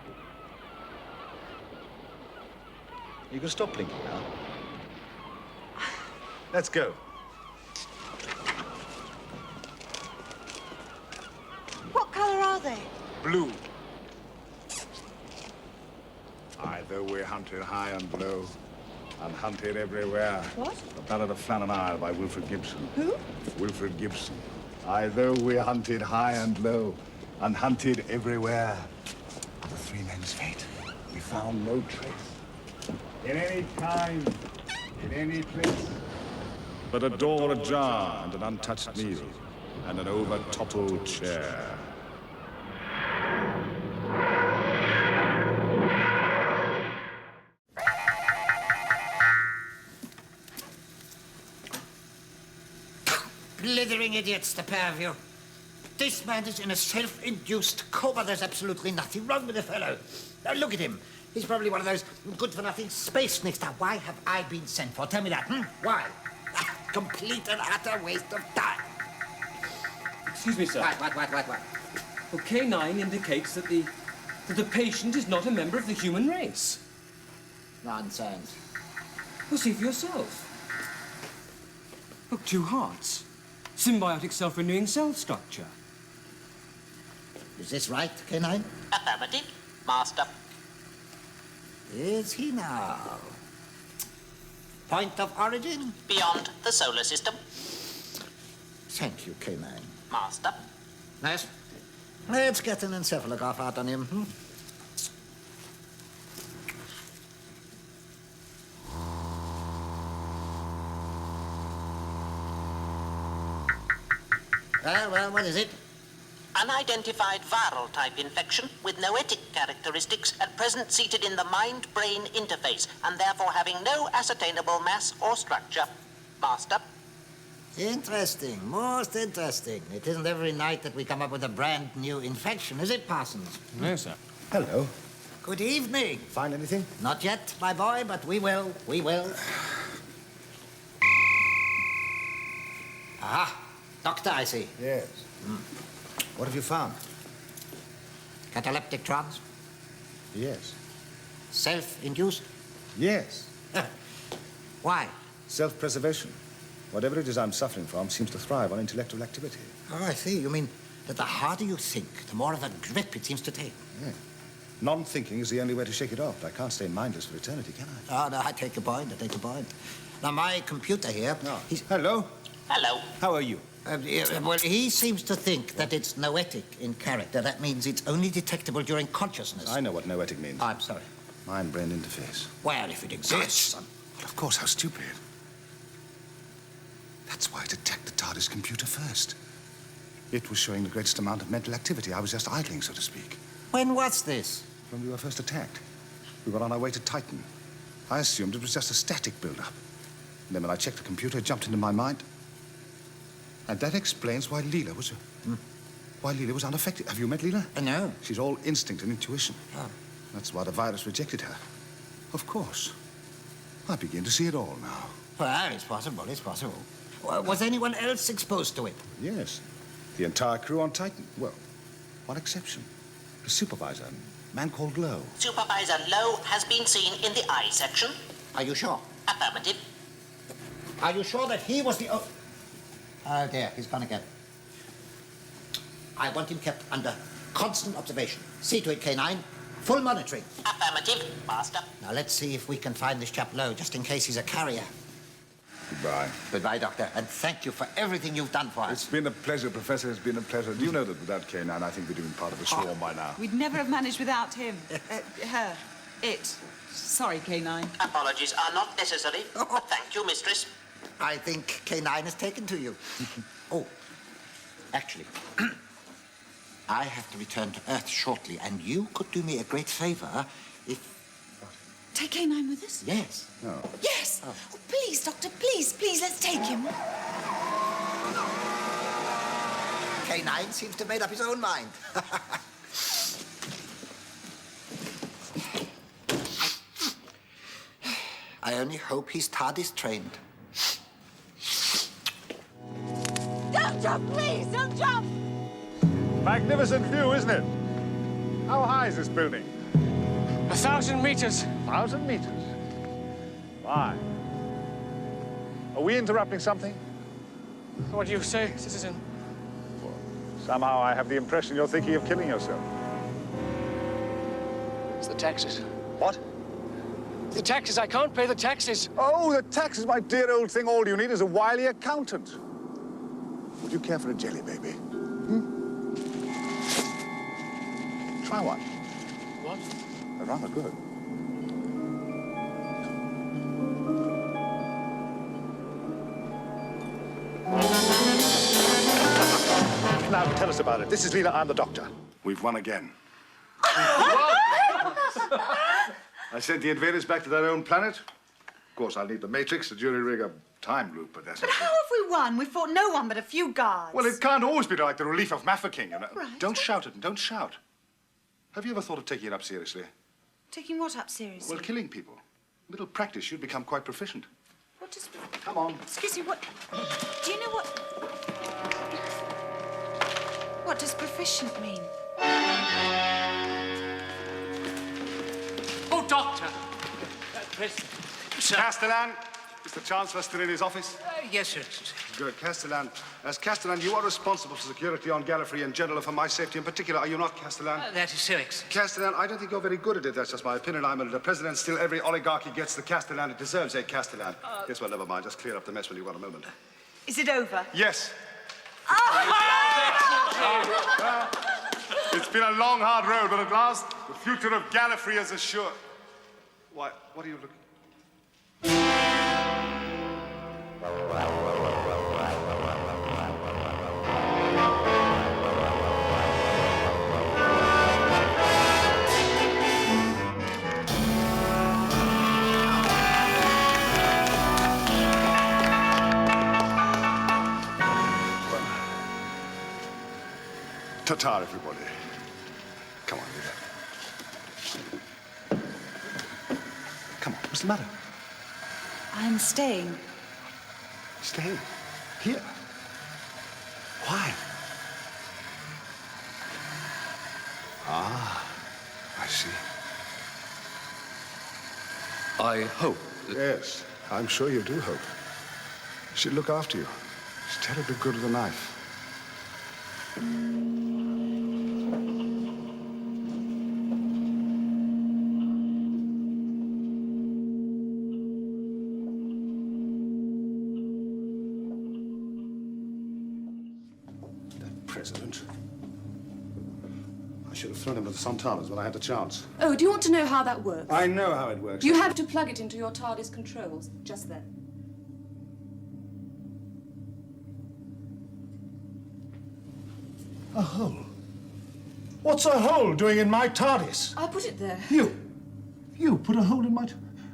You can stop blinking now. Let's go. What colour are they? Blue. Either we're hunted high and low, and hunted everywhere. What? The Ballad of Flannan Isle by Wilfred Gibson. Who? Wilfred Gibson. Either we're hunted high and low, and hunted everywhere. The three men's fate. We found no trace. In any time, in any place. But a door ajar and an untouched meal, and an over-toppled chair. Blithering idiots, the pair of you. This man is in a self-induced coma. There's absolutely nothing wrong with the fellow. Now, look at him. He's probably one of those good-for-nothing space snicks. Now, why have I been sent for? Tell me that, Why? A complete and utter waste of time. Excuse me, sir. What? Well, K-9 indicates that the patient is not a member of the human race. Nonsense. Well, see for yourself. Look, 2 hearts. Symbiotic self-renewing cell structure. Is this right, K-9? Affirmative, Master. Is he now? Point of origin? Beyond the solar system. Thank you, K-9. Master. Nice. Let's get an encephalograph out on him. Well, what is it? Unidentified viral type infection with noetic characteristics at present seated in the mind-brain interface and therefore having no ascertainable mass or structure. Master. Interesting, most interesting. It isn't every night that we come up with a brand new infection, is it, Parsons? No, sir. Hello. Good evening. Find anything? Not yet, my boy, but we will. Aha, doctor, I see. Yes. What have you found? Cataleptic trance? Yes. Self-induced? Yes. Why? Self-preservation. Whatever it is I'm suffering from seems to thrive on intellectual activity. Oh, I see. You mean that the harder you think, the more of a grip it seems to take. Yeah. Non-thinking is the only way to shake it off. I can't stay mindless for eternity, can I? Oh, no, I take your point. Now, my computer here... No. Hello. Hello. How are you? Well, he seems to think that it's noetic in character. That means it's only detectable during consciousness. I know what noetic means. I'm sorry. Mind-brain interface. Well, if it exists... Well, of course, how stupid. That's why it attacked the TARDIS computer first. It was showing the greatest amount of mental activity. I was just idling, so to speak. When was this? When we were first attacked. We were on our way to Titan. I assumed it was just a static build-up. And then when I checked the computer, it jumped into my mind. And that explains why Leela was... Why Leela was unaffected. Have you met Leela? No. She's all instinct and intuition. Oh. That's why the virus rejected her. Of course. I begin to see it all now. Well, it's possible. Was anyone else exposed to it? Yes. The entire crew on Titan. Well, one exception. The supervisor, a man called Lowe. Supervisor Lowe has been seen in the I section. Are you sure? Affirmative. Are you sure that he was the... Oh, dear, he's gone again. I want him kept under constant observation. See to it, K-9. Full monitoring. Affirmative, Master. Now, let's see if we can find this chap Lowe, just in case he's a carrier. Goodbye. Goodbye, Doctor, and thank you for everything you've done for us. It's been a pleasure, Professor. It's been a pleasure. Do you know that without K-9, I think we'd have been part of a swarm by now? We'd never have managed without him. Her. It. Sorry, K-9. Apologies are not necessary. But thank you, Mistress. I think K-9 has taken to you. Oh, actually, I have to return to Earth shortly, and you could do me a great favor if... Take K-9 with us? Yes. No. Yes! Oh, please, Doctor, please, let's take him. K-9 seems to have made up his own mind. I only hope he's TARDIS trained. Don't jump, please! Don't jump! Magnificent view, isn't it? How high is this building? 1,000 meters. 1,000 meters? Why? Are we interrupting something? What do you say, citizen? Well, somehow I have the impression you're thinking of killing yourself. It's the taxes. What? The taxes. I can't pay the taxes. Oh, the taxes, my dear old thing. All you need is a wily accountant. Would you care for a jelly, baby? Try one. What? They're rather good. Now, tell us about it. This is Leela. I'm the doctor. We've won again. I sent the invaders back to their own planet. Of course, I'll need the Matrix to jury-rig a time loop, but that's... But how have we won? We fought no one but a few guards. Well, it can't always be like the relief of Mafeking, you know. Right. Don't shout it, and don't shout. Have you ever thought of taking it up seriously? Taking what up seriously? Well, killing people. A little practice, you'd become quite proficient. What does... Come on. Excuse me, what... Do you know what... What does proficient mean? Oh, Doctor! President. Castellan, is the Chancellor still in his office? Yes, sir. Good. Castellan, as Castellan, you are responsible for security on Gallifrey in general and for my safety in particular, are you not, Castellan? That is so excellent. Castellan, I don't think you're very good at it. That's just my opinion. I'm a president. Still, every oligarchy gets the Castellan it deserves, Castellan? Yes, well, never mind. Just clear up the mess when you've got a moment. Is it over? Yes. It's been a long, hard road, but at last, the future of Gallifrey is assured. Why, what are you looking... Ta-ta, everybody. Come on, Leela. Come on, what's the matter? I'm staying. Stay here. Why? Ah, I see. I hope that... Yes, I'm sure you do hope. She'll look after you. She's terribly good with a knife. President. I should have thrown him to the Santanas when I had the chance. Oh, do you want to know how that works? I know how it works. You have to plug it into your TARDIS controls, just there. A hole? What's a hole doing in my TARDIS? I put it there. You put a hole in my...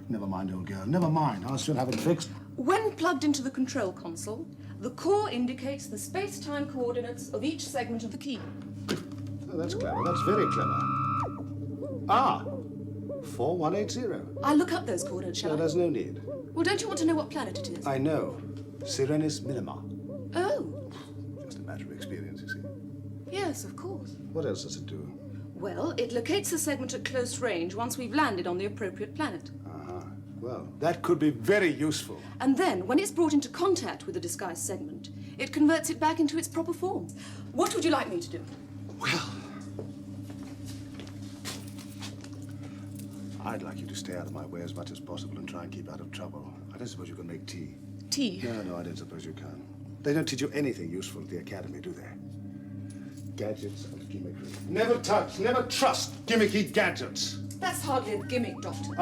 Never mind, old girl, never mind. I'll soon have it fixed. When plugged into the control console, the core indicates the space-time coordinates of each segment of the key. Oh, that's clever. That's very clever. Ah, 4180. I'll look up those coordinates, shall No, I? there's no need. Well, don't you want to know what planet it is? I know. Sirenis Minima. Oh, Just a matter of experience, you see. yes, of course. What else does it do? Well, it locates the segment at close range once we've landed on the appropriate planet. Well, that could be very useful. And then, when it's brought into contact with the disguised segment, it converts it back into its proper form. What would you like me to do? Well, I'd like you to stay out of my way as much as possible and try and keep out of trouble. I don't suppose you can make tea. Tea? No, I don't suppose you can. They don't teach you anything useful at the academy, do they? Gadgets and gimmickry. Never touch, never trust gimmicky gadgets. That's hardly a gimmick, Doctor.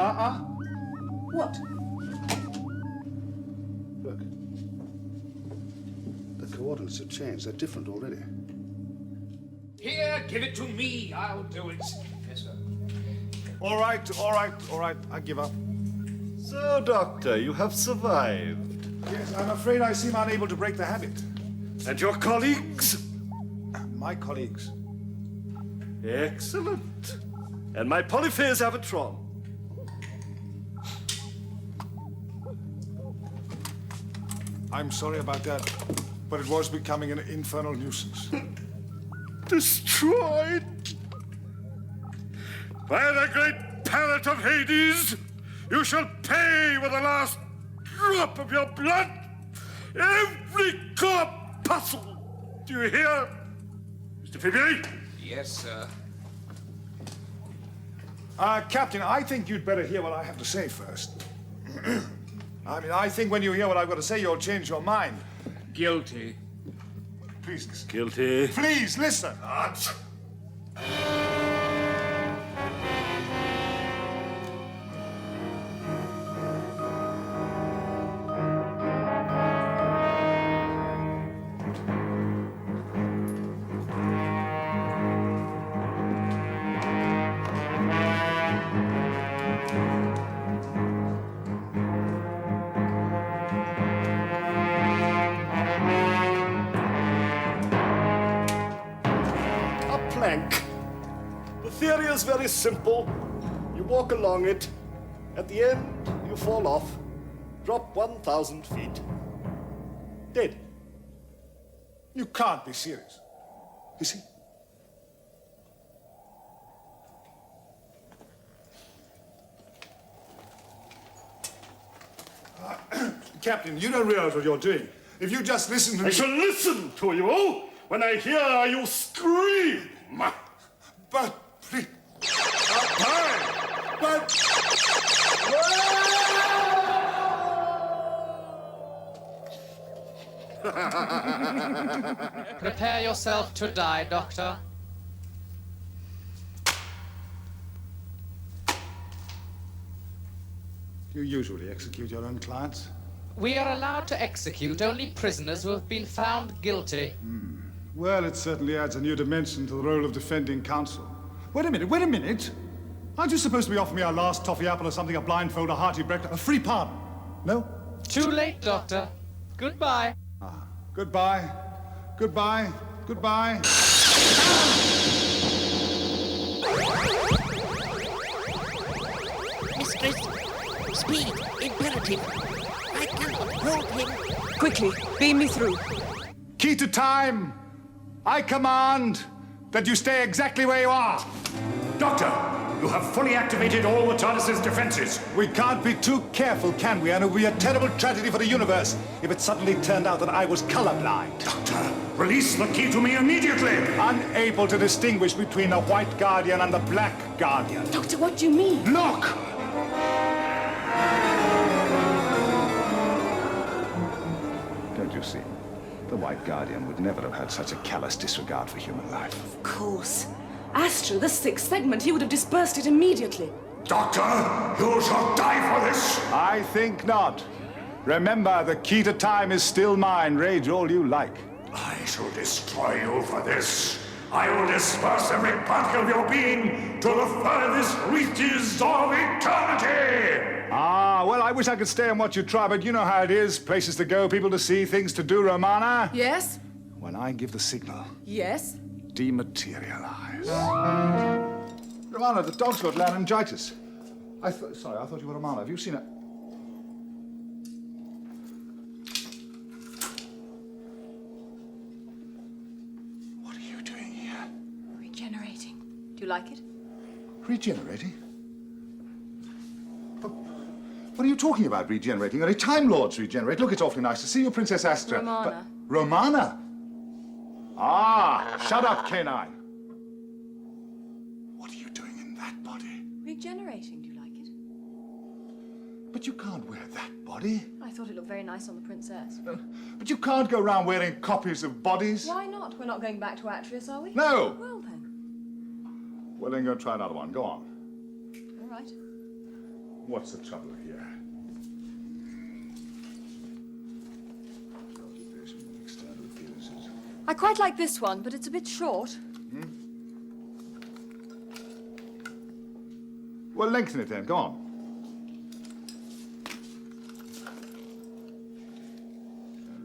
What? Look. The coordinates have changed. They're different already. Here, give it to me. I'll do it. Yes, sir. All right. I give up. So, Doctor, you have survived. Yes, I'm afraid I seem unable to break the habit. And your colleagues? My colleagues. Excellent. And my Polyphase Avatron. I'm sorry about that, but it was becoming an infernal nuisance. Destroyed by the great pallet of Hades. You shall pay with the last drop of your blood. Every corpuscle. Do you hear, Mr. Phoebe? Yes, sir. Captain, I think you'd better hear what I have to say first. I think when you hear what I've got to say, you'll change your mind. Guilty. Please listen. Guilty. Please listen. Plank. The theory is very simple. You walk along it. At the end, you fall off. Drop 1,000 feet. Dead. You can't be serious. You see? Captain, you don't realize what you're doing. If you just listen to me... I shall listen to you when I hear you scream. But, please... Prepare yourself to die, Doctor. Do you usually execute your own clients? We are allowed to execute only prisoners who have been found guilty. Well, it certainly adds a new dimension to the role of defending counsel. Wait a minute. Aren't you supposed to be offering me our last toffee apple or something, a blindfold, a hearty breakfast, a free pardon? No? Too late, Doctor. Goodbye. Goodbye. Goodbye. Goodbye. Mistress, speed, imperative. I cannot hold him. Quickly, beam me through. Key to time. I command that you stay exactly where you are. Doctor, you have fully activated all the TARDIS's defenses. We can't be too careful, can we? And it would be a terrible tragedy for the universe if it suddenly turned out that I was colorblind. Doctor, release the key to me immediately. Unable to distinguish between the White Guardian and the Black Guardian. Doctor, what do you mean? Look! Don't you see? The White Guardian would never have had such a callous disregard for human life. Of course. Astra, the sixth segment, he would have dispersed it immediately. Doctor, you shall die for this. I think not. Remember, the key to time is still mine. Rage all you like. I shall destroy you for this. I will disperse every particle of your being to the furthest reaches of eternity. Well, I wish I could stay and watch you try, but you know how it is. Places to go, people to see, things to do, Romana. Yes? When I give the signal, Yes? dematerialize. Romana, the dog's got laryngitis. Sorry, I thought you were Romana. Have you seen it? What are you doing here? Regenerating. Do you like it? Regenerating? What are you talking about, regenerating? Only Time Lords regenerate. Look, it's awfully nice to see you, Princess Astra. Romana. But... Romana? Shut up, K-9. What are you doing in that body? Regenerating. Do you like it? But you can't wear that body. I thought it looked very nice on the princess. But you can't go around wearing copies of bodies. Why not? We're not going back to Atrius, are we? No. Well, then. Well, then go try another one. Go on. All right. What's the trouble here? I quite like this one, but it's a bit short. Well, lengthen it then. Go on.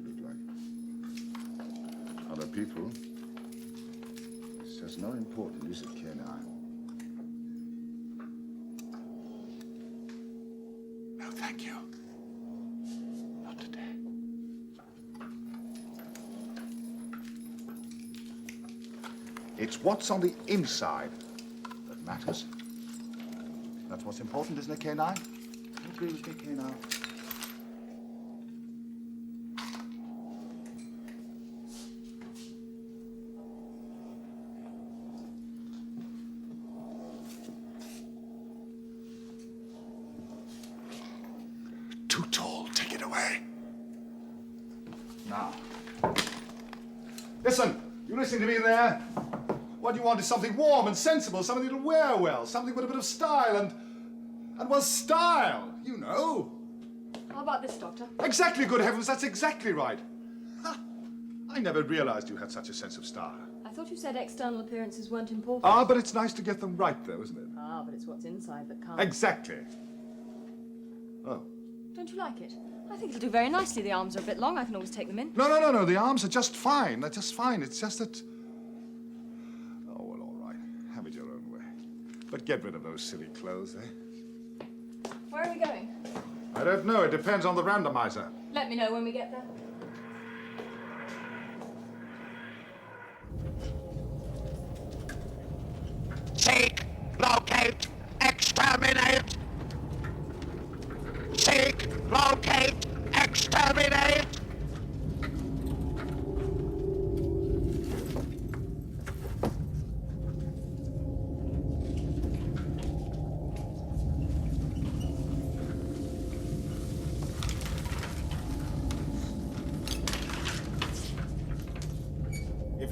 Look like other people. This has no importance, is it, K-9? No, thank you. Not today. It's what's on the inside that matters. That's what's important, isn't it, K-9? You agree with me, K-9? Too tall. Take it away. Now. Listen! You listening to me there? What you want is something warm and sensible, something that'll wear well, something with a bit of style and well, style, you know. How about this, Doctor? Exactly, good heavens, that's exactly right. I never realized you had such a sense of style. I thought you said external appearances weren't important. But it's nice to get them right, though, isn't it? But it's what's inside that counts. Exactly. Oh. Don't you like it? I think it'll do very nicely. The arms are a bit long. I can always take them in. No. The arms are just fine. They're just fine. It's just that... Oh, well, all right. Have it your own way. But get rid of those silly clothes, eh? Where are we going? I don't know. It depends on the randomizer. Let me know when we get there. Seek, locate, exterminate. Seek, locate, exterminate.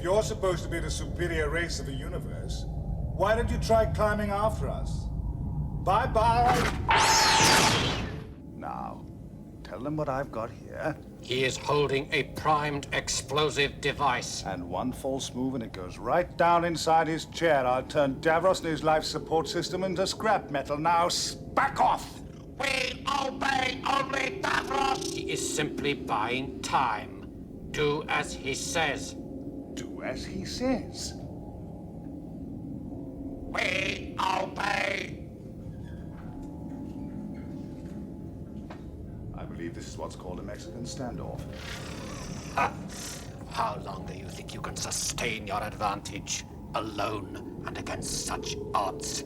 If you're supposed to be the superior race of the universe, why don't you try climbing after us? Bye-bye! Now, tell them what I've got here. He is holding a primed explosive device. And one false move and it goes right down inside his chair. I'll turn Davros and his life support system into scrap metal. Now, back off! We obey only Davros! He is simply buying time. Do as he says. Do as he says? We obey! I believe this is what's called a Mexican standoff. How long do you think you can sustain your advantage? Alone and against such odds?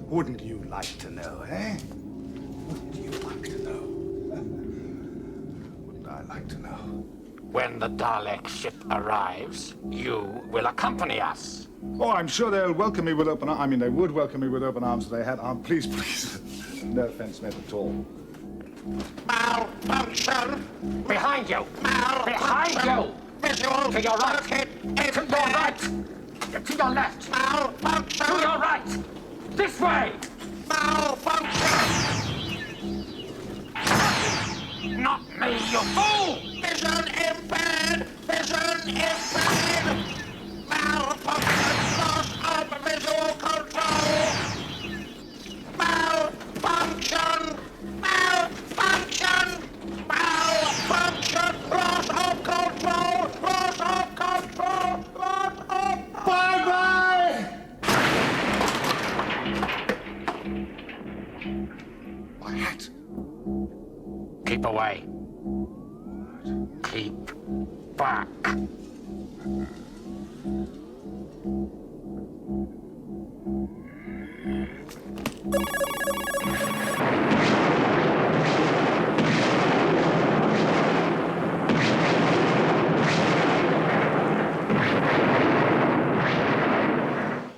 Wouldn't you like to know, eh? Wouldn't you like to know? Wouldn't I like to know? When the Dalek ship arrives, you will accompany us. Oh, I'm sure they'll welcome me with open arms. I mean, they would welcome me with open arms if they had arms. Please, please. No offense meant at all. Malfunction! Behind you! Behind you! Visual to your right! circuit To your right! To your left! Malfunction! To your right! This way! Malfunction! Not me, you fool! Vision impaired! Vision impaired! Malfunction! Loss of visual control! Malfunction! Malfunction! Malfunction! Loss of control! Loss of control! Loss of control! Bye-bye! My hat. Keep away. Keep back.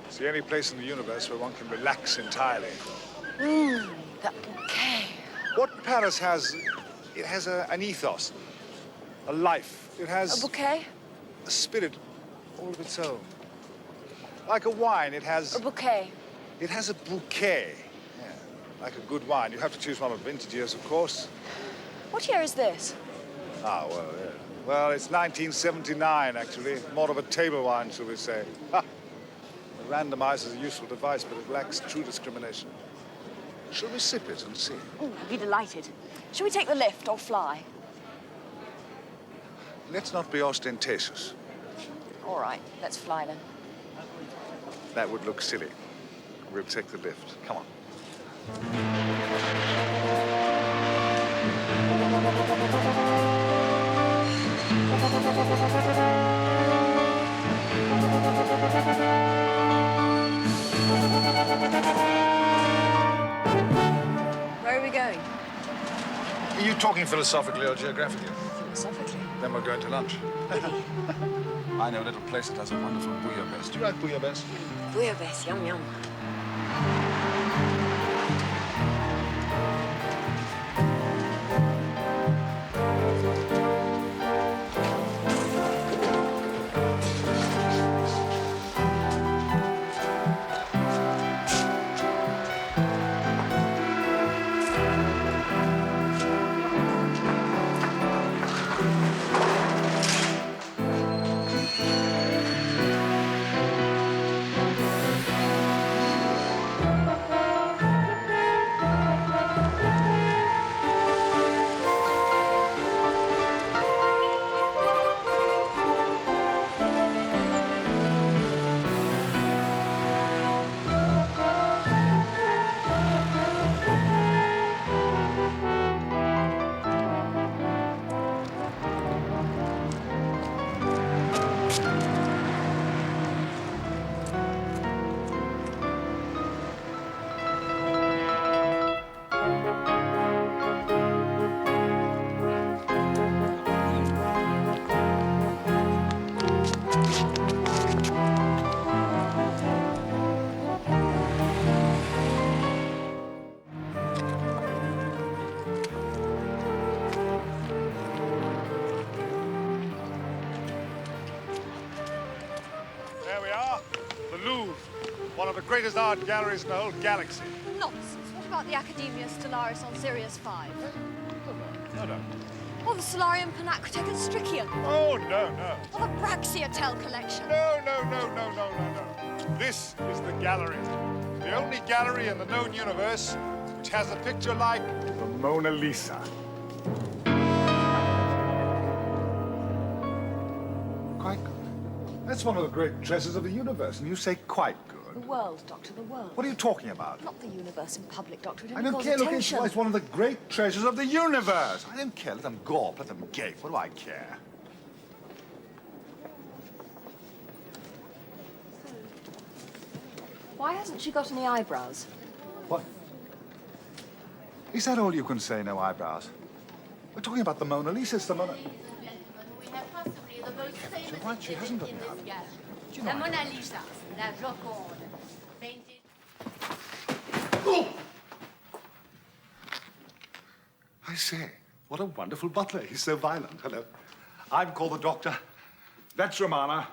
It's the only place in the universe where one can relax entirely. That bouquet. What Paris has, it has an ethos, a life. It has A bouquet? a spirit all of its own. Like a wine, it has... A bouquet. It has a bouquet. Yeah, like a good wine. You have to choose one of vintage years, of course. What year is this? Ah, well, yeah. Well, it's 1979, actually. More of a table wine, shall we say. Ha! The randomizer is a useful device, but it lacks true discrimination. Shall we sip it and see? I'd be delighted. Shall we take the lift or fly? Let's not be ostentatious. All right, let's fly then. That would look silly. We'll take the lift. Come on. Where are we going? Are you talking philosophically or geographically? Philosophically. Then we're going to lunch. I know a little place that has a wonderful bouillabaisse. Do you like bouillabaisse? Bouillabaisse, yum yum. greatest art galleries in the whole galaxy. Nonsense. What about the Academia Stellaris on Sirius 5? No. Or the Solarium Panacritec at Stricion? Oh, no. Or the Braxiatel collection? No. This is the gallery. The only gallery in the known universe which has a picture like the Mona Lisa. Quite good. That's one of the great treasures of the universe, and you say quite good. The world, Doctor, the world. What are you talking about? Not the universe in public, Doctor. It I only don't calls care. Look, attention. it's one of the great treasures of the universe. I don't care. Let them gawp. Let them gape. What do I care? Why hasn't she got any eyebrows? What? Is that all you can say, no eyebrows? We're talking about the Mona Lisa. It's the Mona... We have possibly the most famous You're right, she hasn't got exhibit in this enough. gallery. La Mona Lisa, la Joconde, painted... I say, what a wonderful butler. He's so violent. Hello. I'm called the doctor. That's Romana.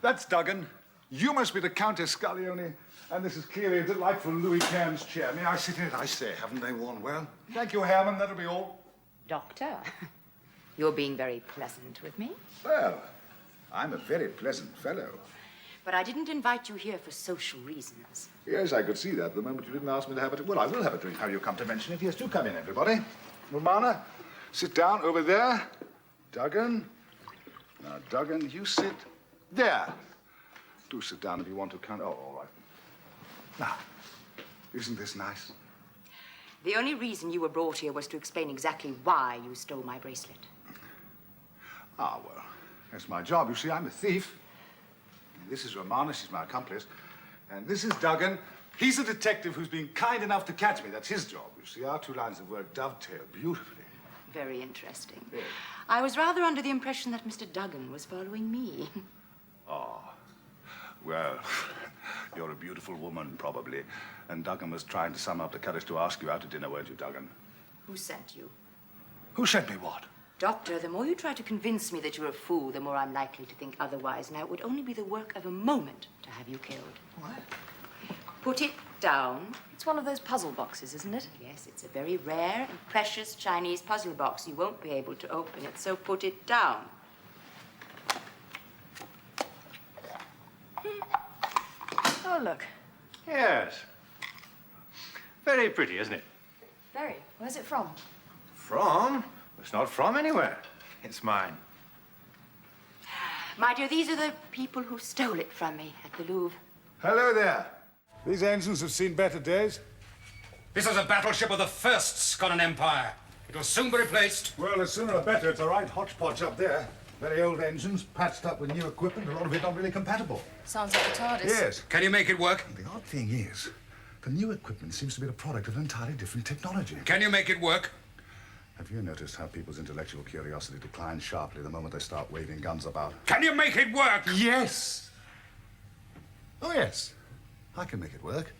That's Duggan. You must be the Countess Scaglione. And this is clearly a delightful Louis Cairns chair. May I sit in it? I say, haven't they worn well? Thank you, Herman. That'll be all. Doctor, you're being very pleasant with me. Well, I'm a very pleasant fellow. But I didn't invite you here for social reasons. Yes, I could see that the moment you didn't ask me to have a drink. Well, I will have a drink. How you come to mention it. Yes, do come in, everybody. Romana, sit down over there. Duggan. Now, Duggan, you sit there. Do sit down if you want to count. Oh, all right. Now, isn't this nice? The only reason you were brought here was to explain exactly why you stole my bracelet. Ah, well, that's my job. You see, I'm a thief. This is Romana, she's my accomplice. And this is Duggan. He's a detective who's been kind enough to catch me. That's his job. You see, our two lines of work dovetail beautifully. Very interesting. Yes. I was rather under the impression that Mr. Duggan was following me. Oh, well, you're a beautiful woman, probably. And Duggan was trying to sum up the courage to ask you out to dinner, weren't you, Duggan? Who sent you? Who sent me what? Doctor, the more you try to convince me that you're a fool, the more I'm likely to think otherwise. Now, it would only be the work of a moment to have you killed. What? Put it down. It's one of those puzzle boxes, isn't it? Yes, it's a very rare and precious Chinese puzzle box. You won't be able to open it, so put it down. Oh, look. Yes. Very pretty, isn't it? Very. Where's it from? From? It's not from anywhere. It's mine. My dear, these are the people who stole it from me at the Louvre. Hello there. These engines have seen better days. This is a battleship of the First Scotland Empire. It will soon be replaced. Well, the sooner the better. It's a right hodgepodge up there. Very old engines, patched up with new equipment, a lot of it not really compatible. Sounds like the TARDIS. Yes. Can you make it work? The odd thing is, the new equipment seems to be the product of an entirely different technology. Can you make it work? Have you noticed how people's intellectual curiosity declines sharply the moment they start waving guns about? Can you make it work? Yes. Oh, yes. I can make it work.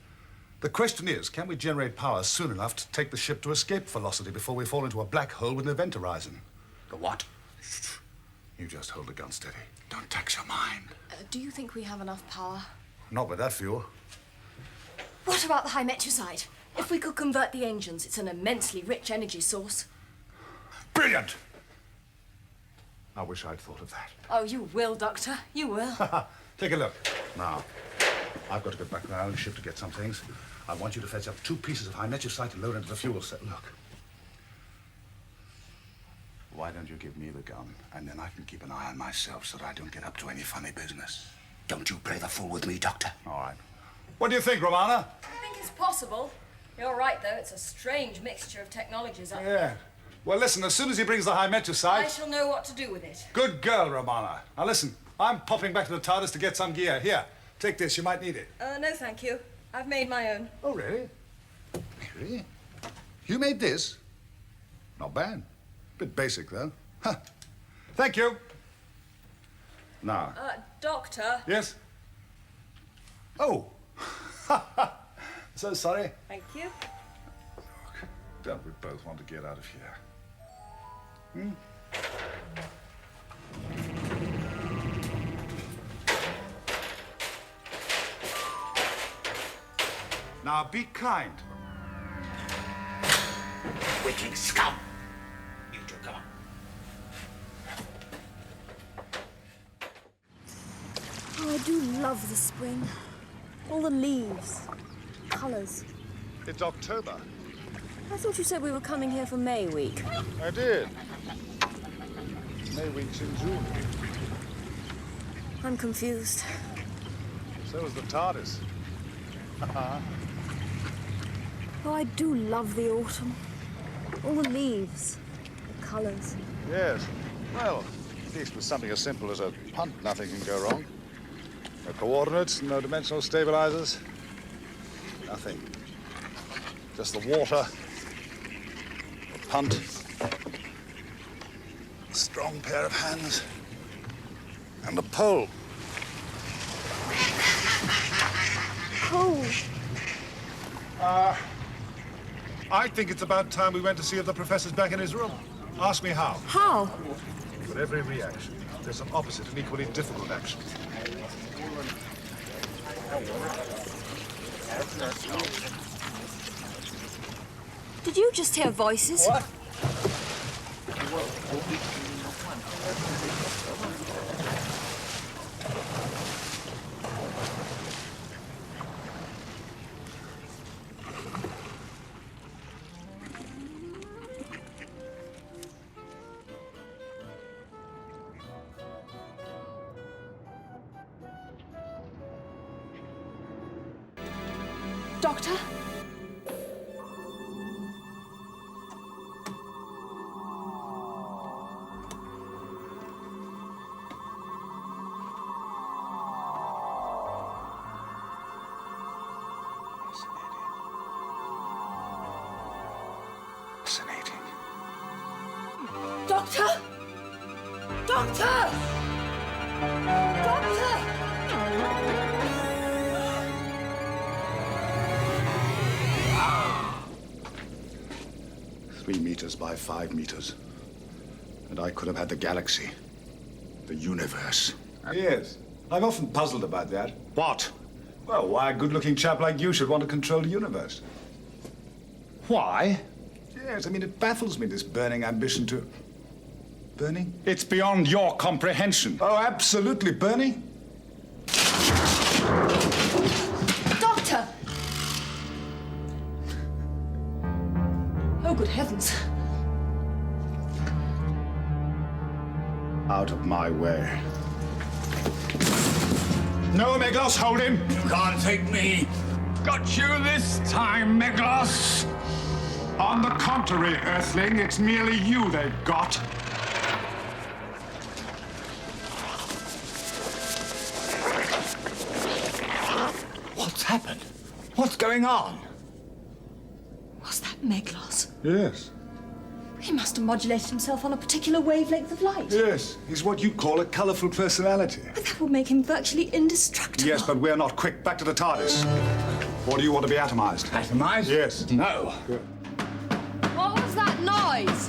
The question is, can we generate power soon enough to take the ship to escape velocity before we fall into a black hole with an event horizon? The what? Shh. You just hold the gun steady. Don't tax your mind. Do you think we have enough power? Not with that fuel. What about the high metrosite? If we could convert the engines, it's an immensely rich energy source. Brilliant! I wish I'd thought of that. Oh, you will, Doctor. You will. Take a look. Now, I've got to get back to my own ship to get some things. I want you to fetch up 2 pieces of high metrosite and load into the fuel cell. Look. Why don't you give me the gun, and then I can keep an eye on myself so that I don't get up to any funny business. Don't you play the fool with me, Doctor. All right. What do you think, Romana? I think it's possible. You're right, though. It's a strange mixture of technologies up Yeah. there. Well, listen, as soon as he brings the high I metrosite... shall know what to do with it. Good girl, Romana. Now, listen, I'm popping back to the TARDIS to get some gear. Here, take this. You might need it. No, thank you. I've made my own. Oh, really? Really? You made this? Not bad. Bit basic, though. Huh. Thank you. Now. Doctor. Yes? Oh. So sorry. Thank you. Don't we both want to get out of here? Hmm? Now, be kind. Wicked scum! You two, come on. Oh, I do love the spring. All the leaves, colours. It's October. I thought you said we were coming here for May week. I did. May week's in June. I'm confused. So is the TARDIS. Oh, I do love the autumn. All the leaves, the colours. Yes. Well, at least with something as simple as a punt, nothing can go wrong. No coordinates, no dimensional stabilizers. Nothing. Just the water, the punt, a strong pair of hands, and the pole. Pole? I think it's about time we went to see if the professor's back in his room. Ask me how. How? With every reaction, there's an opposite and equally difficult action. Did you just hear voices? What? Doctor? Fascinating. Doctor! Doctor! Doctor! 3 meters by 5 meters. And I could have had the galaxy. The universe. Yes. I've often puzzled about that. What? Well, why a good-looking chap like you should want to control the universe. Why? Yes, I mean, it baffles me, this burning ambition to... Burning? It's beyond your comprehension. Oh, absolutely, burning. Doctor! Oh, good heavens. Out of my way. No, Meglos, hold him! You can't take me. Got you this time, Meglos. On the contrary, Earthling, it's merely you they've got. What's happened? What's going on? Was that Meglos? Yes. He must have modulated himself on a particular wavelength of light. Yes, he's what you call a colourful personality. But that would make him virtually indestructible. Yes, but we're not quick. Back to the TARDIS. Or do you want to be atomized? Atomized? Yes. No. Good. What was that noise?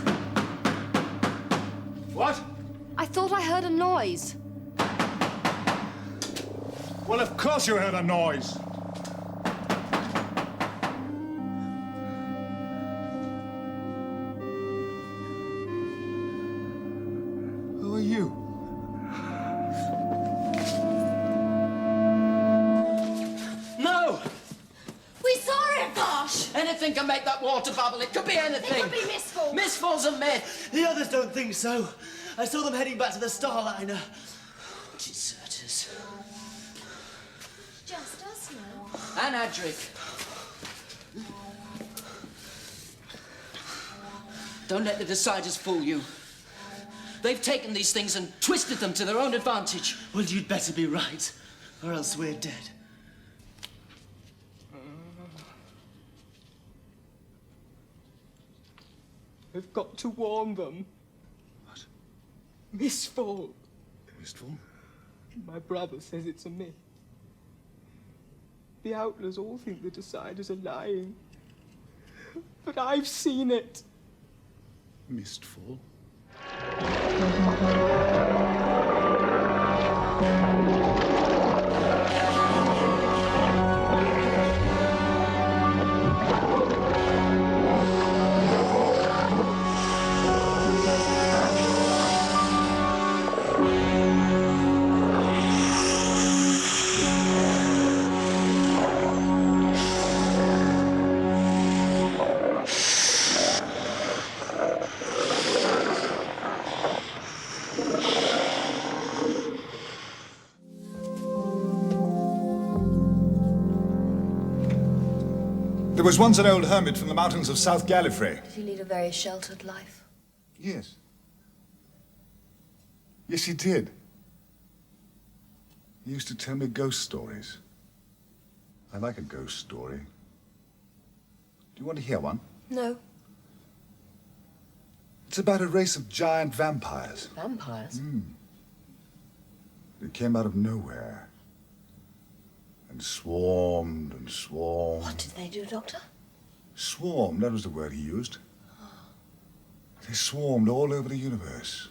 What? I thought I heard a noise. Well, of course you heard a noise. Who are you? No! We saw it, Bosh! Anything can make that water bubble. It could be anything. It could be Mistfall. Mistfall's a myth. The others don't think so. I saw them heading back to the Starliner. Deserters. Just us now. And Adric. Don't let the Deciders fool you. They've taken these things and twisted them to their own advantage. Well, you'd better be right, or else we're dead. I've got to warn them. What? Mistfall. Mistfall? My brother says it's a myth. The Outlaws all think the Deciders are lying. But I've seen it. Mistfall? was once an old hermit from the mountains of South Gallifrey. Did he lead a very sheltered life? Yes. Yes, he did. He used to tell me ghost stories. I like a ghost story. Do you want to hear one? No. It's about a race of giant vampires. Vampires? They came out of nowhere. And swarmed and swarmed. What did they do, Doctor? Swarmed, that was the word he used. They swarmed all over the universe.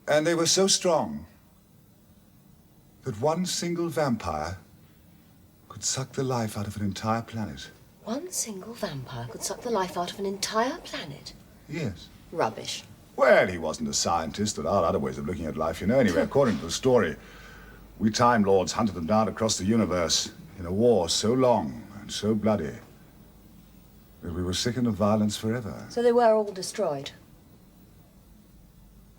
And they were so strong that one single vampire could suck the life out of an entire planet. One single vampire could suck the life out of an entire planet? Yes. Rubbish. Well, he wasn't a scientist. There are other ways of looking at life, you know. Anyway, according to the story, we Time Lords hunted them down across the universe in a war so long and so bloody that we were sickened of violence forever. So they were all destroyed?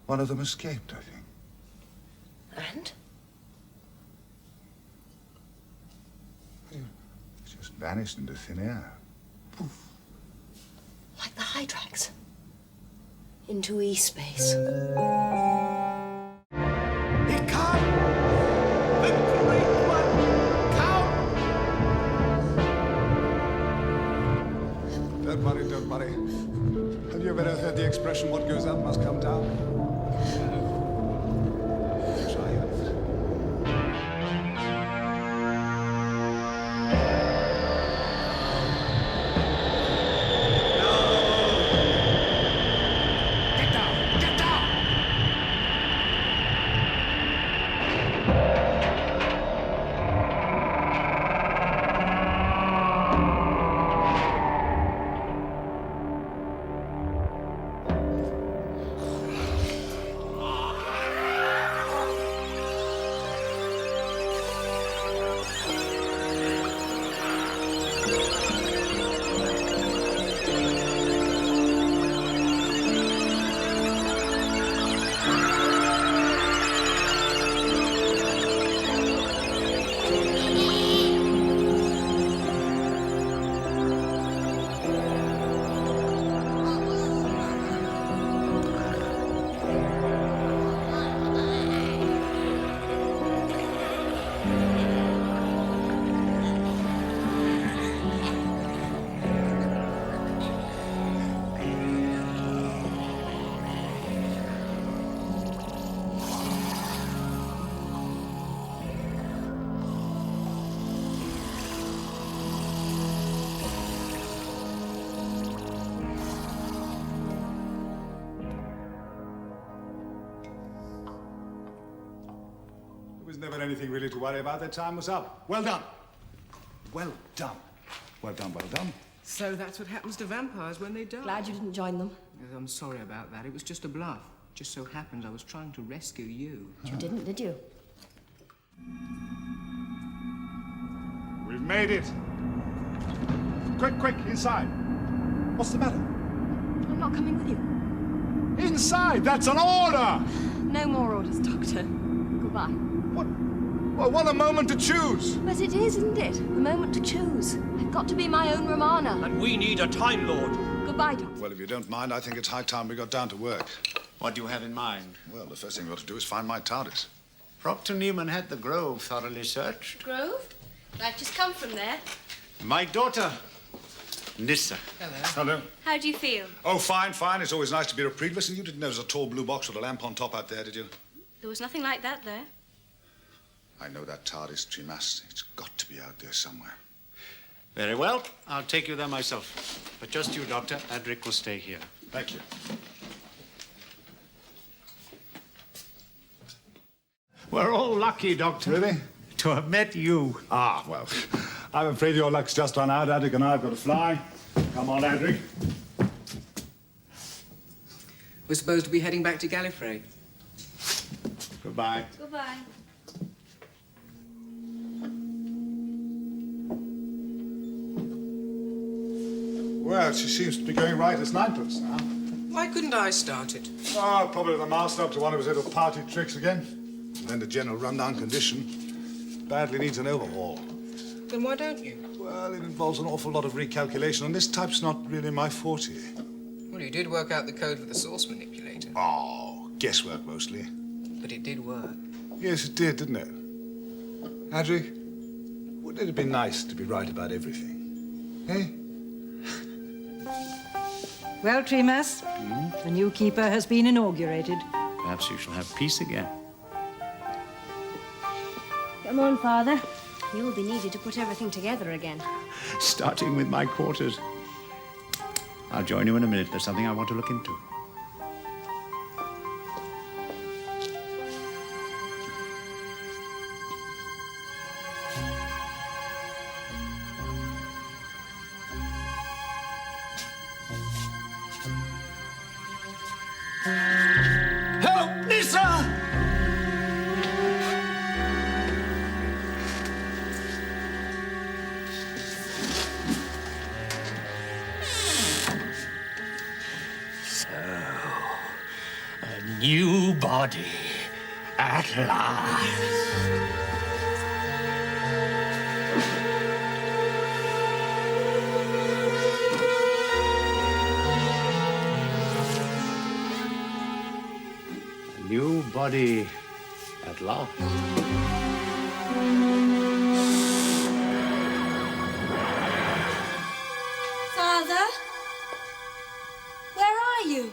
One of them escaped, I think. And? Just vanished into thin air. Like the Hydrax. Into E-space. Don't worry. Have you ever heard the expression, what goes up must come down? Try it. Never anything really to worry about. Their time was up. Well done. Well done. Well done, well done. So that's what happens to vampires when they die. Glad you didn't join them. Yes, I'm sorry about that. It was just a bluff. Just so happens I was trying to rescue you. You didn't, did you? We've made it. Quick, inside. What's the matter? I'm not coming with you. Inside! That's an order! No more orders, Doctor. Goodbye. Well, what a moment to choose! But it is, isn't it? The moment to choose. I've got to be my own Romana. And we need a Time Lord. Goodbye, Doctor. Well, if you don't mind, I think it's high time we got down to work. What do you have in mind? Well, the first thing we've got to do is find my TARDIS. Proctor Newman had the Grove thoroughly searched. Grove? I've just come from there. My daughter, Nissa. Hello. How do you feel? Oh, fine. It's always nice to be reprieved. Listen, you didn't know there was a tall blue box with a lamp on top out there, did you? There was nothing like that there. I know that TARDIS Trimas. It's got to be out there somewhere. Very well. I'll take you there myself. But just you, Doctor. Adric will stay here. Thank you. We're all lucky, Doctor. Really? To have met you. Ah, well, I'm afraid your luck's just run out. Adric and I have got to fly. Come on, Adric. We're supposed to be heading back to Gallifrey. Goodbye. Goodbye. Well, she seems to be going right as ninepence now. Why couldn't I start it? Oh, probably the master up to one of his little party tricks again. And then the general rundown condition badly needs an overhaul. Then why don't you? Well, it involves an awful lot of recalculation, and this type's not really my forte. Well, you did work out the code for the source manipulator. Oh, guesswork mostly. But it did work. Yes, it did, didn't it? Adric, wouldn't it have been nice to be right about everything? Eh? Well, Tremas, the new keeper has been inaugurated. Perhaps you shall have peace again. Come on, Father. You'll be needed to put everything together again. Starting with my quarters. I'll join you in a minute. There's something I want to look into. Help, Lisa! New body, at last. A new body at last. Father? Where are you?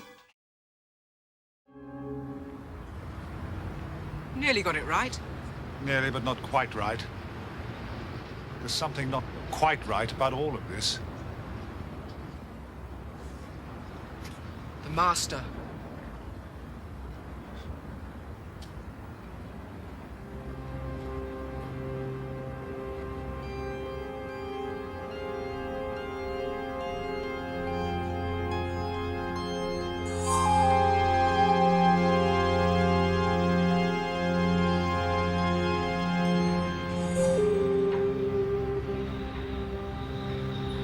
Nearly got it right. Nearly, but not quite right. There's something not quite right about all of this. The Master.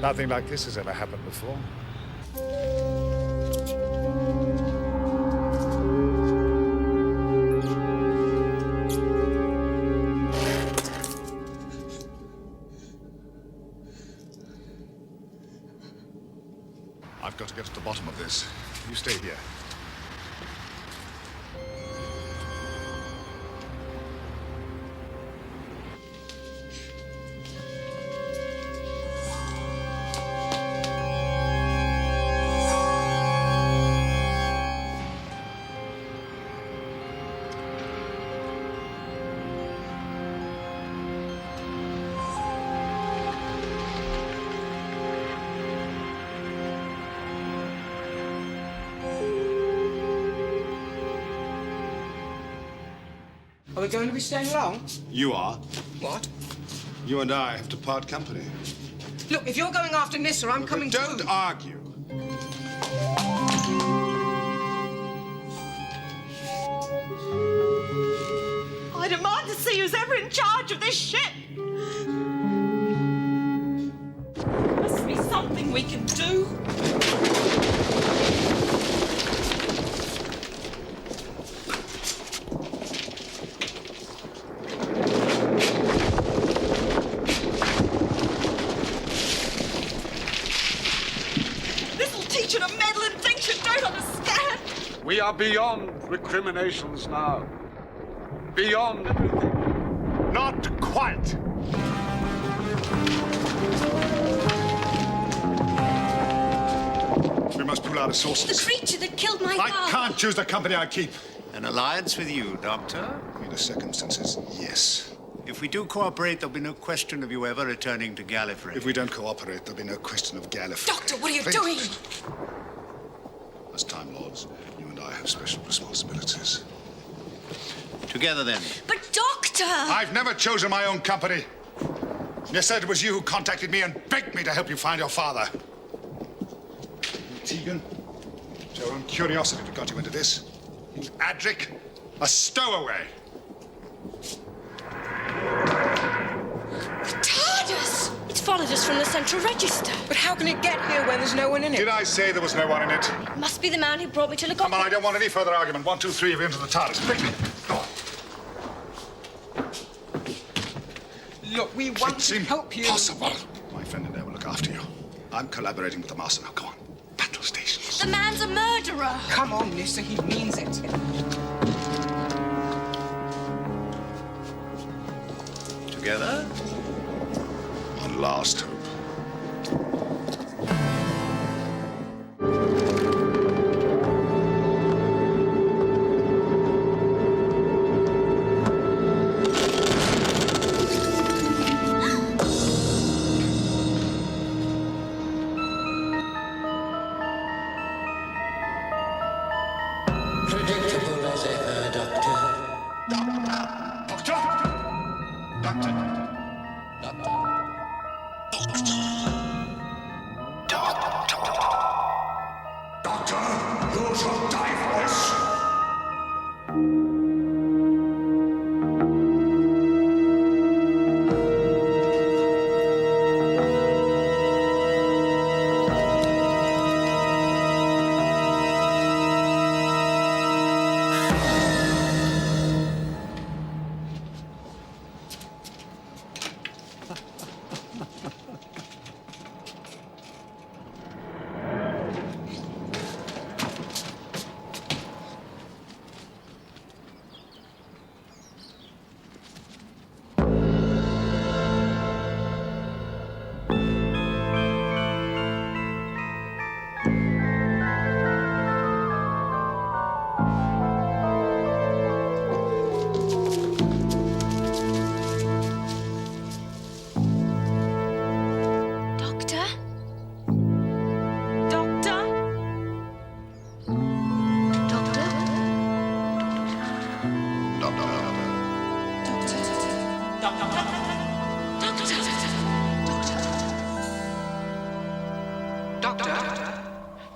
Nothing like this has ever happened before. I've got to get to the bottom of this. You stay here. Are we going to be staying long? You are. What? You and I have to part company. Look, if you're going after Nissa, I'm coming Don't too. argue. I demand to see who's ever in charge of this ship. Must be something we can do. This'll teach you to meddle in things you don't understand. We are beyond recriminations now. Beyond everything. Not quite. We must pull out of sources. The creature that killed my I father. can't choose the company I keep. An alliance with you, Doctor? In the circumstances, yes. If we do cooperate, there'll be no question of you ever returning to Gallifrey. If we don't cooperate, there'll be no question of Gallifrey. Doctor, what are you Please. doing? As Time Lords, you and I have special responsibilities. Together, then. But Doctor! I've never chosen my own company. You said it was you who contacted me and begged me to help you find your father. Tegan, it's your own curiosity that got you into this. Adric, a stowaway. The TARDIS! It's followed us from the Central Register. But how can it get here when there's no one in it? Did I say there was no one in it? Must be the man who brought me to look Come on, I don't want any further argument. 1, 2, 3 of you into the TARDIS. Quickly. Go on. Look, we want to help you. Impossible. My friend and I will look after you. I'm collaborating with the master now. Go on. Battle stations. The man's a murderer. Come on, Lisa, he means it. Together? One last hope. Predictable as ever, Doctor. Doctor, you shall die for this.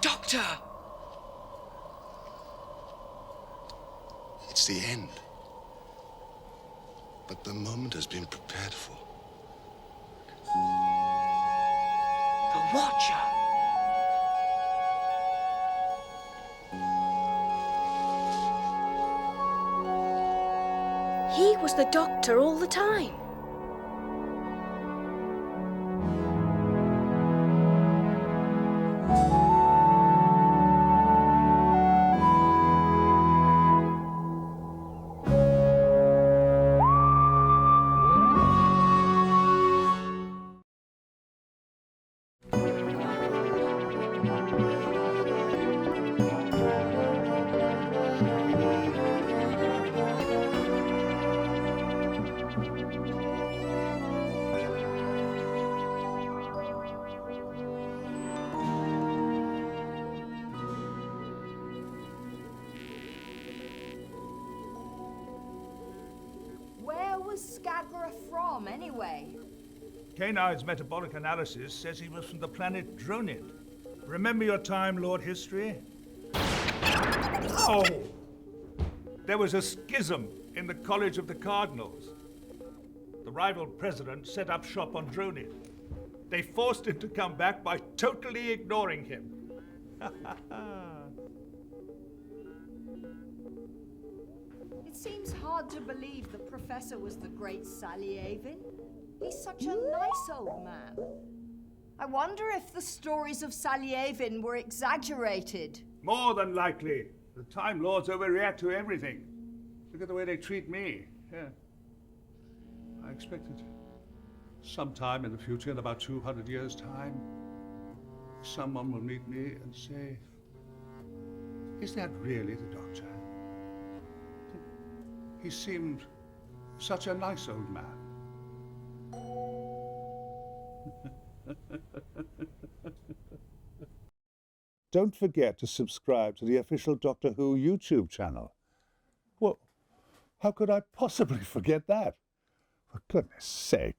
Doctor! It's the end. But the moment has been prepared for. The Watcher! He was the Doctor all the time. Where was Scabra from, anyway? K-9's metabolic analysis says he was from the planet Dronid. Remember your time, Lord History? Oh! There was a schism in the College of the Cardinals. The rival president set up shop on Dronid. They forced him to come back by totally ignoring him. It seems hard to believe the Professor was the great Saliavin. He's such a nice old man. I wonder if the stories of Saliavin were exaggerated. More than likely. The Time Lords overreact to everything. Look at the way they treat me. Yeah. I expected sometime in the future, in about 200 years' time, someone will meet me and say, "Is that really the Doctor? He seemed such a nice old man." Don't forget to subscribe to the official Doctor Who YouTube channel. Well, how could I possibly forget that? For goodness sake.